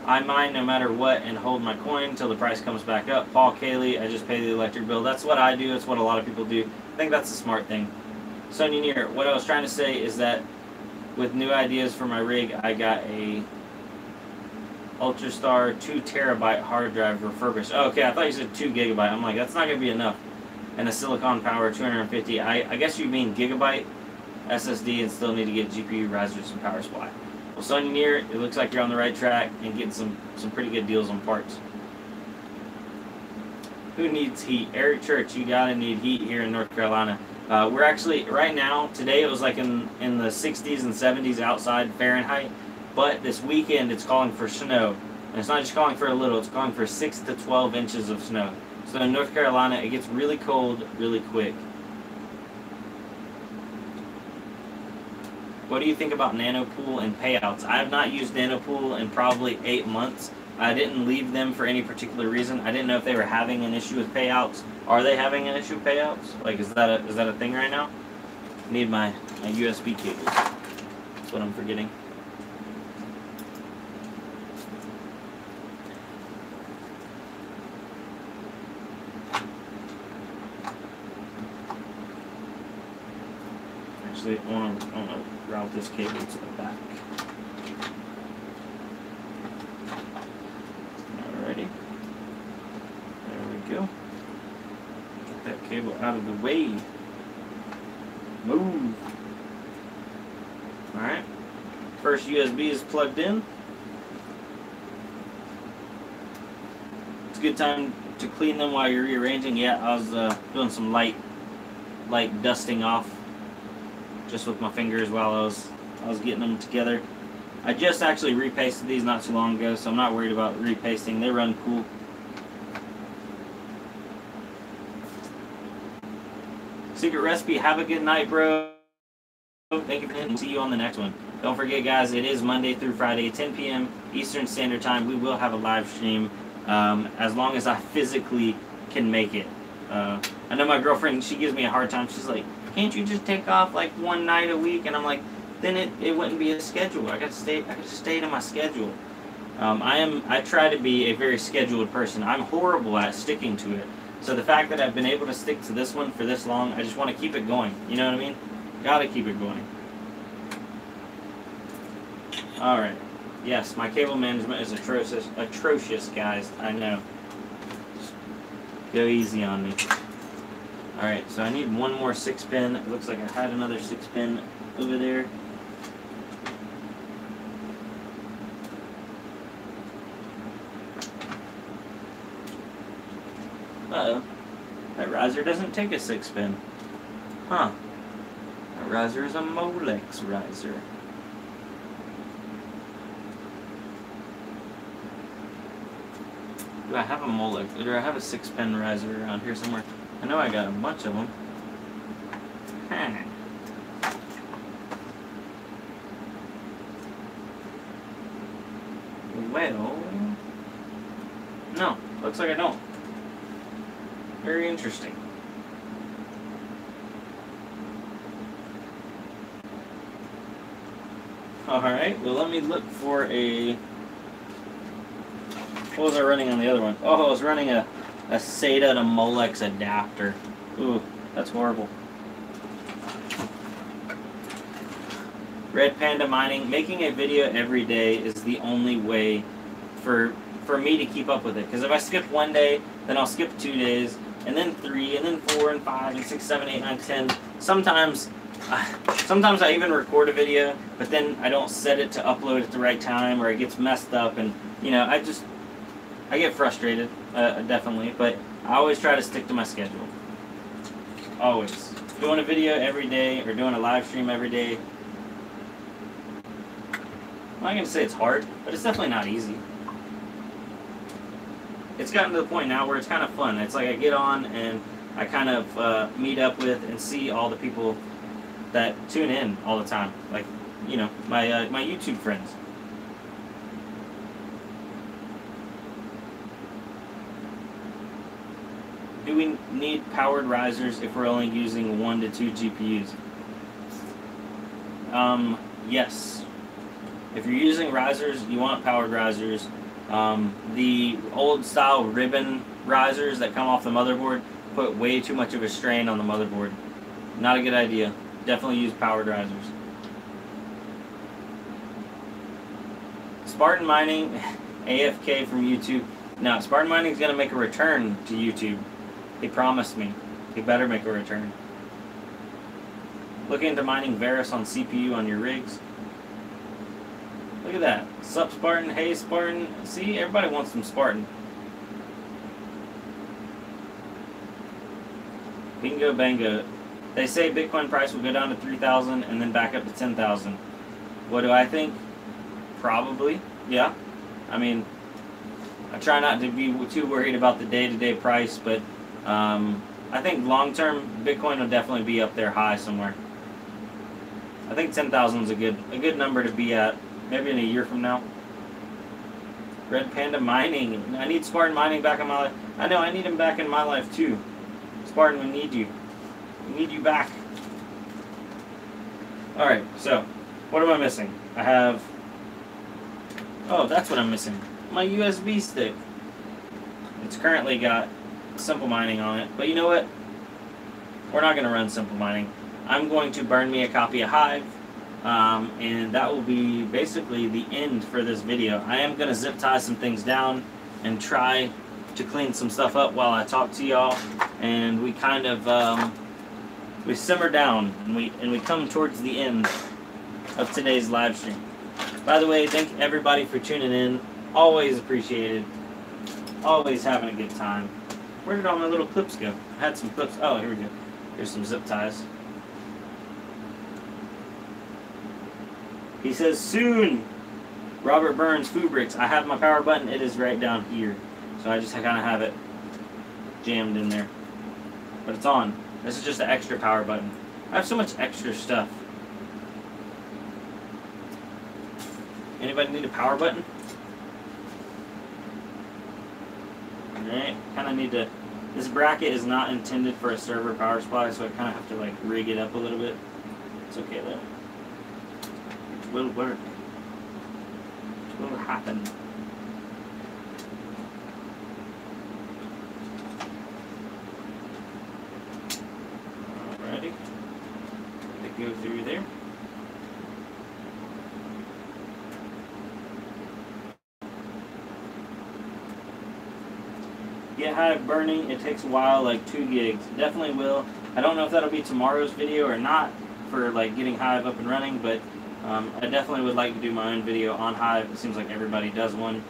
I mine no matter what and hold my coin until the price comes back up. Paul Cayley, I just pay the electric bill. That's what I do. It's what a lot of people do. I think that's a smart thing. Sonia Neer, what I was trying to say is that with new ideas for my rig, I got a Ultrastar 2 terabyte hard drive refurbished. Oh, okay, I thought you said 2 gigabyte. I'm like, that's not going to be enough. And a Silicon Power 250. I guess you mean gigabyte SSD and still need to get GPU, risers, and power supply. Well, Sonia Neer, it looks like you're on the right track and getting some pretty good deals on parts. Who needs heat? Eric Church, you gotta need heat here in North Carolina. We're actually, right now, today it was like in the 60s and 70s outside Fahrenheit, but this weekend it's calling for snow. And it's not just calling for a little, it's calling for 6 to 12 inches of snow. So in North Carolina, it gets really cold really quick. What do you think about NanoPool and payouts? I have not used NanoPool in probably 8 months. I didn't leave them for any particular reason. I didn't know if they were having an issue with payouts. Are they having an issue with payouts? Like, is that a thing right now? I need my USB cables. That's what I'm forgetting. Actually, I want to route this cable to the back. Alrighty. There we go. Get that cable out of the way. Move. Alright. First USB is plugged in. It's a good time to clean them while you're rearranging. Yeah, I was doing some light dusting off just with my fingers while I was getting them together. I just actually repasted these not too long ago, so I'm not worried about repasting. They run cool. Secret Recipe, have a good night, bro. Thank you for listening. See you on the next one. Don't forget, guys, it is Monday through Friday, 10 p.m. Eastern Standard Time. We will have a live stream as long as I physically can make it. I know my girlfriend, she gives me a hard time. She's like, can't you just take off like one night a week? And I'm like, then it wouldn't be a schedule. I got to stay to my schedule. I try to be a very scheduled person. I'm horrible at sticking to it. So the fact that I've been able to stick to this one for this long, I just want to keep it going. You know what I mean? Gotta keep it going. Alright. Yes, my cable management is atrocious, guys. I know. Just go easy on me. Alright, so I need one more 6-pin. It looks like I had another 6-pin over there. Uh-oh. That riser doesn't take a 6-pin. Huh. That riser is a Molex riser. Do I have a Molex? Or do I have a 6-pin riser around here somewhere? I know I got a bunch of them. Huh. Well... no. Looks like I don't. Very interesting. Alright, well let me look for a... what was I running on the other one? Oh, I was running a SATA to Molex adapter. Ooh, that's horrible. Red Panda Mining, making a video every day is the only way for me to keep up with it. Because if I skip one day, then I'll skip 2 days, and then 3, and then 4, and 5, and 6, 7, 8, 9, 10. Sometimes Sometimes I even record a video, but then I don't set it to upload at the right time, or it gets messed up, and you know, I get frustrated, definitely. But I always try to stick to my schedule. Always doing a video every day or doing a live stream every day. I'm not gonna say it's hard, but it's definitely not easy. It's gotten to the point now where it's kind of fun. It's like I get on and I kind of meet up with and see all the people that tune in all the time. Like, you know, my YouTube friends. Do we need powered risers if we're only using 1 to 2 GPUs? Yes. If you're using risers, you want powered risers. The old style ribbon risers that come off the motherboard put way too much of a strain on the motherboard. Not a good idea. Definitely use powered risers. Spartan Mining, AFK from YouTube. No, Spartan Mining is going to make a return to YouTube. He promised me. He better make a return. Look into mining Varus on CPU on your rigs. Look at that. Sup Spartan, hey Spartan. See, everybody wants some Spartan. Bingo bango. They say Bitcoin price will go down to 3,000 and then back up to 10,000. What do I think? Probably, yeah. I mean, I try not to be too worried about the day-to-day price, but I think long-term Bitcoin will definitely be up there high somewhere. I think 10,000 is a good number to be at. Maybe in a year from now. Red Panda Mining. I need Spartan Mining back in my life. I know, I need him back in my life too. Spartan, we need you. We need you back. Alright, so, what am I missing? I have... Oh, that's what I'm missing. My USB stick. It's currently got Simple Mining on it. But you know what? We're not going to run Simple Mining. I'm going to burn me a copy of Hive. And that will be basically the end for this video. I am going to zip tie some things down and try to clean some stuff up while I talk to y'all, and we kind of we simmer down and we come towards the end of today's live stream. By the way, thank everybody for tuning in. Always appreciated. Always having a good time. Where did all my little clips go? I had some clips. Oh, here we go. Here's some zip ties. He says, soon, Robert Burns, Fubrix. I have my power button. It is right down here. So I just kind of have it jammed in there. But it's on. This is just an extra power button. I have so much extra stuff. Anybody need a power button? Alright, kind of need to... This bracket is not intended for a server power supply, so I kind of have to like rig it up a little bit. It's okay though. It will work. It will happen. Alrighty. Let it go through there. Get Hive burning, it takes a while, like 2 gigs. Definitely will. I don't know if that'll be tomorrow's video or not for like getting Hive up and running, but I definitely would like to do my own video on Hive. It seems like everybody does one.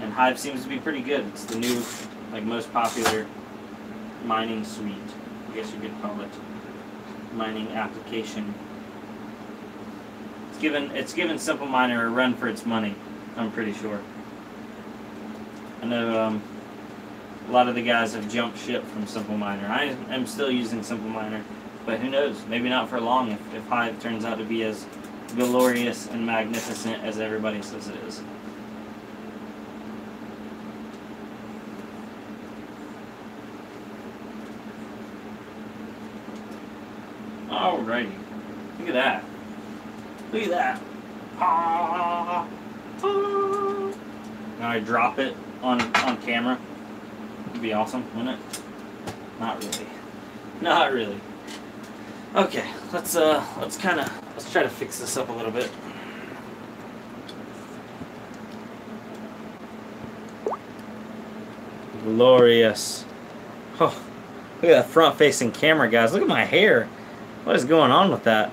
And Hive seems to be pretty good. It's the new, like, most popular mining suite, I guess you could call it. Mining application. It's given Simple Miner a run for its money, I'm pretty sure. I know a lot of the guys have jumped ship from Simple Miner. I am still using Simple Miner, but who knows? Maybe not for long if Hive turns out to be as glorious and magnificent as everybody says it is. Alrighty. Look at that. Look at that. Ah, ah. Now I drop it on camera. It'd be awesome, wouldn't it? Not really. Not really. Okay, let's try to fix this up a little bit. Glorious. Oh, look at that front-facing camera, guys. Look at my hair. What is going on with that?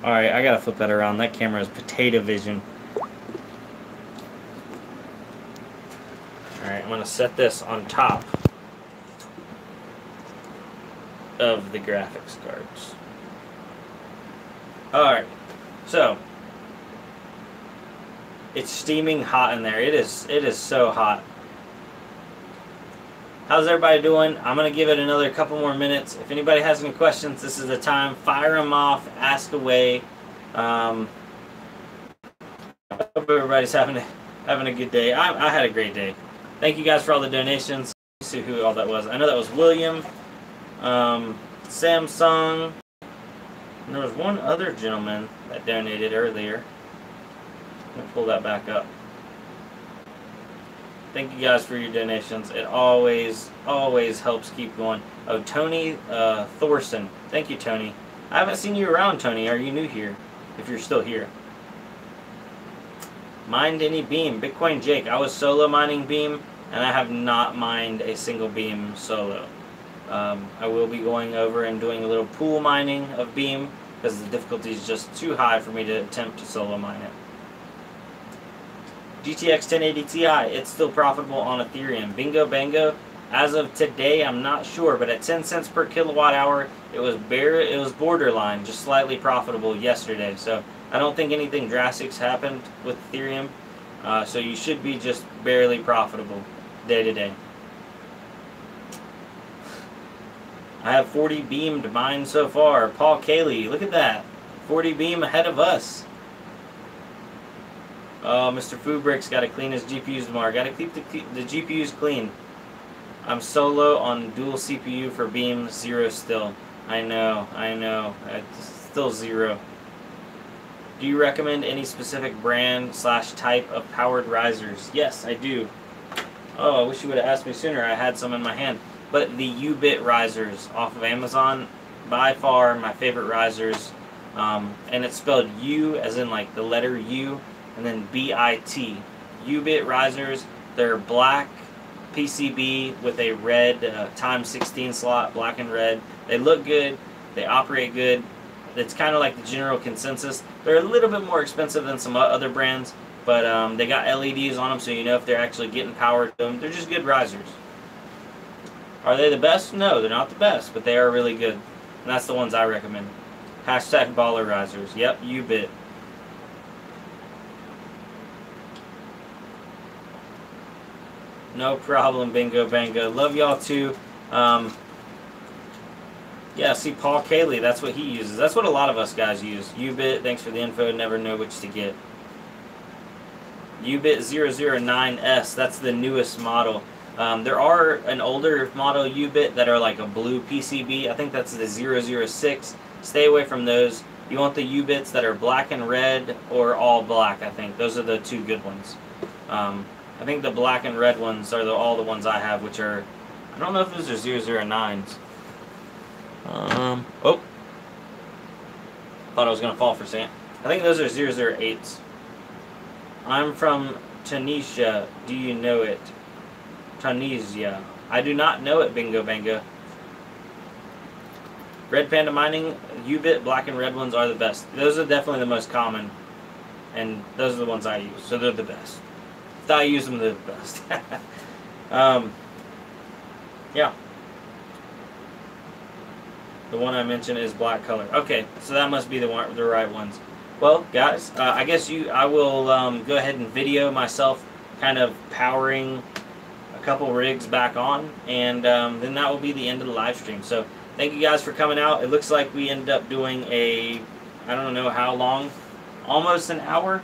Alright, I gotta flip that around. That camera is potato vision. Alright, I'm gonna set this on top of the graphics cards. Alright, so it's steaming hot in there. It is so hot. How's everybody doing? I'm going to give it another couple more minutes. If anybody has any questions, this is the time. Fire them off. Ask away. I hope everybody's having a good day. I had a great day. Thank you guys for all the donations. Let's see who all that was. I know that was William, Samsung, and there was one other gentleman that donated earlier. Let me pull that back up. Thank you guys for your donations. It always helps keep going. Oh, Tony Thorson. Thank you, Tony. I haven't seen you around, Tony. Are you new here? If you're still here. Mined any beam. Bitcoin Jake. I was solo mining beam, and I have not mined a single beam solo. I will be going over and doing a little pool mining of beam, because the difficulty is just too high for me to attempt to solo mine it. GTX 1080 Ti, it's still profitable on Ethereum. Bingo Bango, as of today, I'm not sure, but at 10 cents per kilowatt hour, it was borderline, just slightly profitable yesterday. So I don't think anything drastic happened with Ethereum. So you should be just barely profitable day to day. I have 40 beamed mine so far. Paul Cayley, look at that. 40 beam ahead of us. Oh, Mr. Foodbrick's got to clean his GPUs tomorrow. Got to keep the GPUs clean. I'm solo on dual CPU for Beam, 0 still. I know. It's still 0. Do you recommend any specific brand / type of powered risers? Yes, I do. Oh, I wish you would have asked me sooner. I had some in my hand. But the Ubit risers off of Amazon, by far my favorite risers. And it's spelled U as in like the letter U. And then BIT. Ubit risers, they're black PCB with a red ×16 slot, black and red. They look good, they operate good. It's kind of like the general consensus. They're a little bit more expensive than some other brands, but they got LEDs on them, so you know if they're actually getting power to them. They're just good risers. Are they the best? No, they're not the best, but they are really good. And that's the ones I recommend. Hashtag baller risers. Yep, Ubit. No problem, Bingo Bango. Love y'all too. Yeah, see, Paul Cayley, that's what he uses. That's what a lot of us guys use. Ubit, thanks for the info. Never know which to get. Ubit 009S, that's the newest model. There are an older model Ubit that are like a blue PCB. I think that's the 006. Stay away from those. You want the Ubits that are black and red or all black, I think. Those are the two good ones. I think the black and red ones are all the ones I have, which are, I don't know if those are 009s. Oh. Thought I was going to fall for Sam. I think those are 008s. I'm from Tunisia. Do you know it? Tunisia. I do not know it, Bingo Bango. Red Panda Mining, Ubit, black and red ones are the best. Those are definitely the most common, and those are the ones I use, so they're the best. If I use them, they're the best. Yeah. The one I mentioned is black color. Okay, so that must be the right ones. Well, guys, I guess I will go ahead and video myself kind of powering a couple rigs back on, and then that will be the end of the live stream. So thank you guys for coming out. It looks like we ended up doing I don't know how long, almost an hour.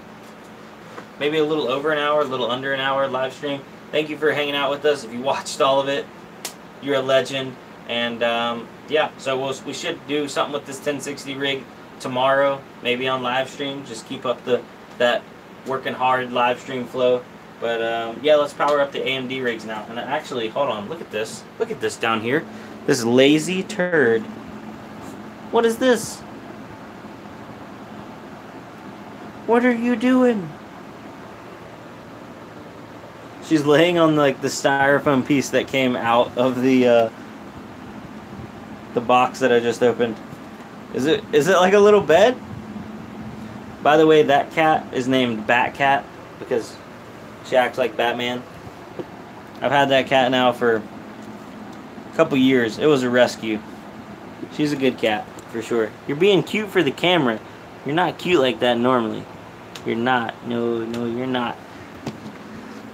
Maybe a little over an hour, a little under an hour live stream. Thank you for hanging out with us. If you watched all of it, you're a legend. And yeah, so we should do something with this 1060 rig tomorrow, maybe on live stream. Just keep up that working hard live stream flow. But yeah, let's power up the AMD rigs now. And actually, hold on, look at this. Look at this down here. This lazy turd. What is this? What are you doing? She's laying on like the styrofoam piece that came out of the box that I just opened. Is it like a little bed? By the way, that cat is named Batcat because she acts like Batman. I've had that cat now for a couple years. It was a rescue. She's a good cat, for sure. You're being cute for the camera. You're not cute like that normally. You're not. No, you're not.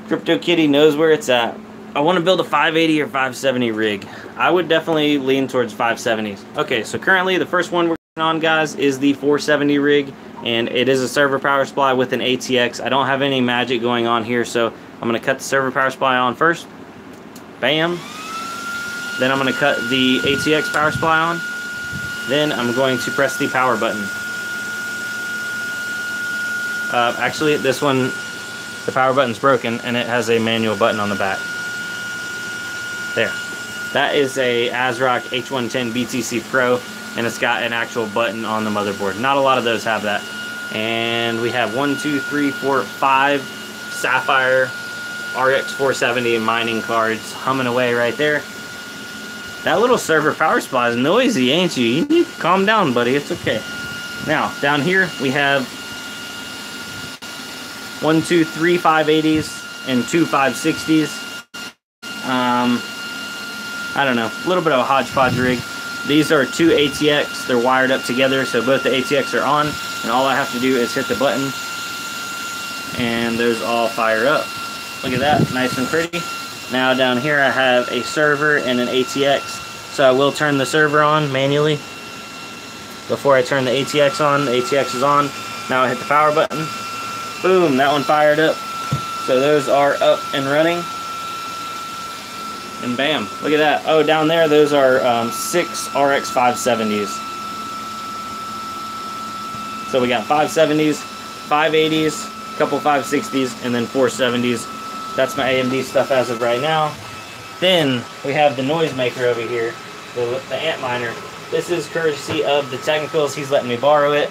Crypto Kitty knows where it's at. I want to build a 580 or 570 rig. I would definitely lean towards 570s. Okay, so currently the first one we're on, guys, is the 470 rig, and it is a server power supply with an ATX. I don't have any magic going on here, so I'm going to cut the server power supply on first. Bam. Then I'm going to cut the ATX power supply on. Then I'm going to press the power button. Actually, this one, the power button's broken, and it has a manual button on the back. There. That is a ASRock H110 BTC Pro, and it's got an actual button on the motherboard. Not a lot of those have that. And we have 1, 2, 3, 4, 5 Sapphire RX 470 mining cards humming away right there. That little server power supply is noisy, ain't you? You need to calm down, buddy. It's okay. Now, down here we have 1, 2, 3 580s and 2 560s. I don't know, a little bit of a hodgepodge rig. These are 2 ATX. They're wired up together, so both the ATX are on, and all I have to do is hit the button, and those all fire up. Look at that, nice and pretty. Now down here I have a server and an ATX, so I will turn the server on manually before I turn the ATX on. The ATX is on. Now I hit the power button. Boom, that one fired up. So those are up and running. And bam, look at that. Oh, down there, those are 6 RX 570s. So we got 570s, 580s, a couple 560s, and then 470s. That's my AMD stuff as of right now. Then we have the noisemaker over here, the Antminer. This is courtesy of the Technicals. He's letting me borrow it.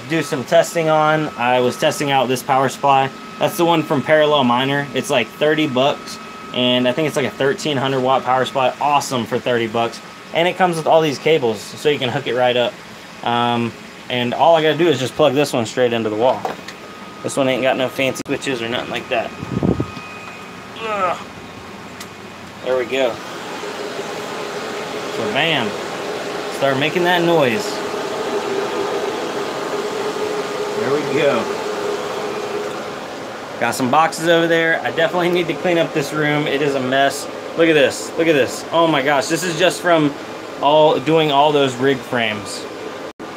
Do some testing on. I was testing out this power supply. That's the one from Parallel Miner. It's like 30 bucks. And I think it's like a 1300 watt power supply. Awesome for 30 bucks. And it comes with all these cables, so you can hook it right up. And all I gotta do is just plug this one straight into the wall. This one ain't got no fancy switches or nothing like that. Ugh. There we go. So bam. Start making that noise. There we go. Got some boxes over there. I definitely need to clean up this room. It is a mess. Look at this. Look at this. Oh my gosh. This is just from doing all those rig frames.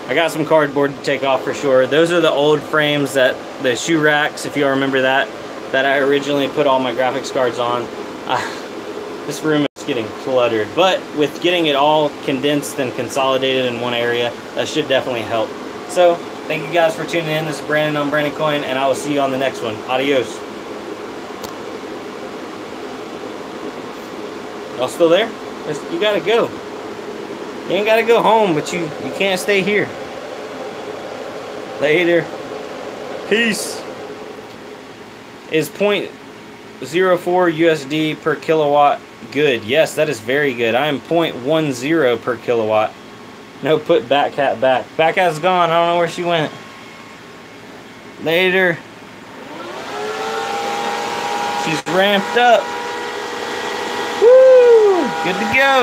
I got some cardboard to take off for sure. Those are the old frames, that the shoe racks, if you remember that I originally put all my graphics cards on. This room is getting cluttered, but with getting it all condensed and consolidated in one area, that should definitely help. So, thank you guys for tuning in. This is Brandon on Brandon Coin, and I will see you on the next one. Adios. Y'all still there? You gotta go. You ain't gotta go home, but you can't stay here. Later. Peace. Is 0.04 USD per kilowatt good? Yes, that is very good. I am 0.10 per kilowatt. No, put Batcat back. Batcat's gone. I don't know where she went. Later. She's ramped up. Woo! Good to go.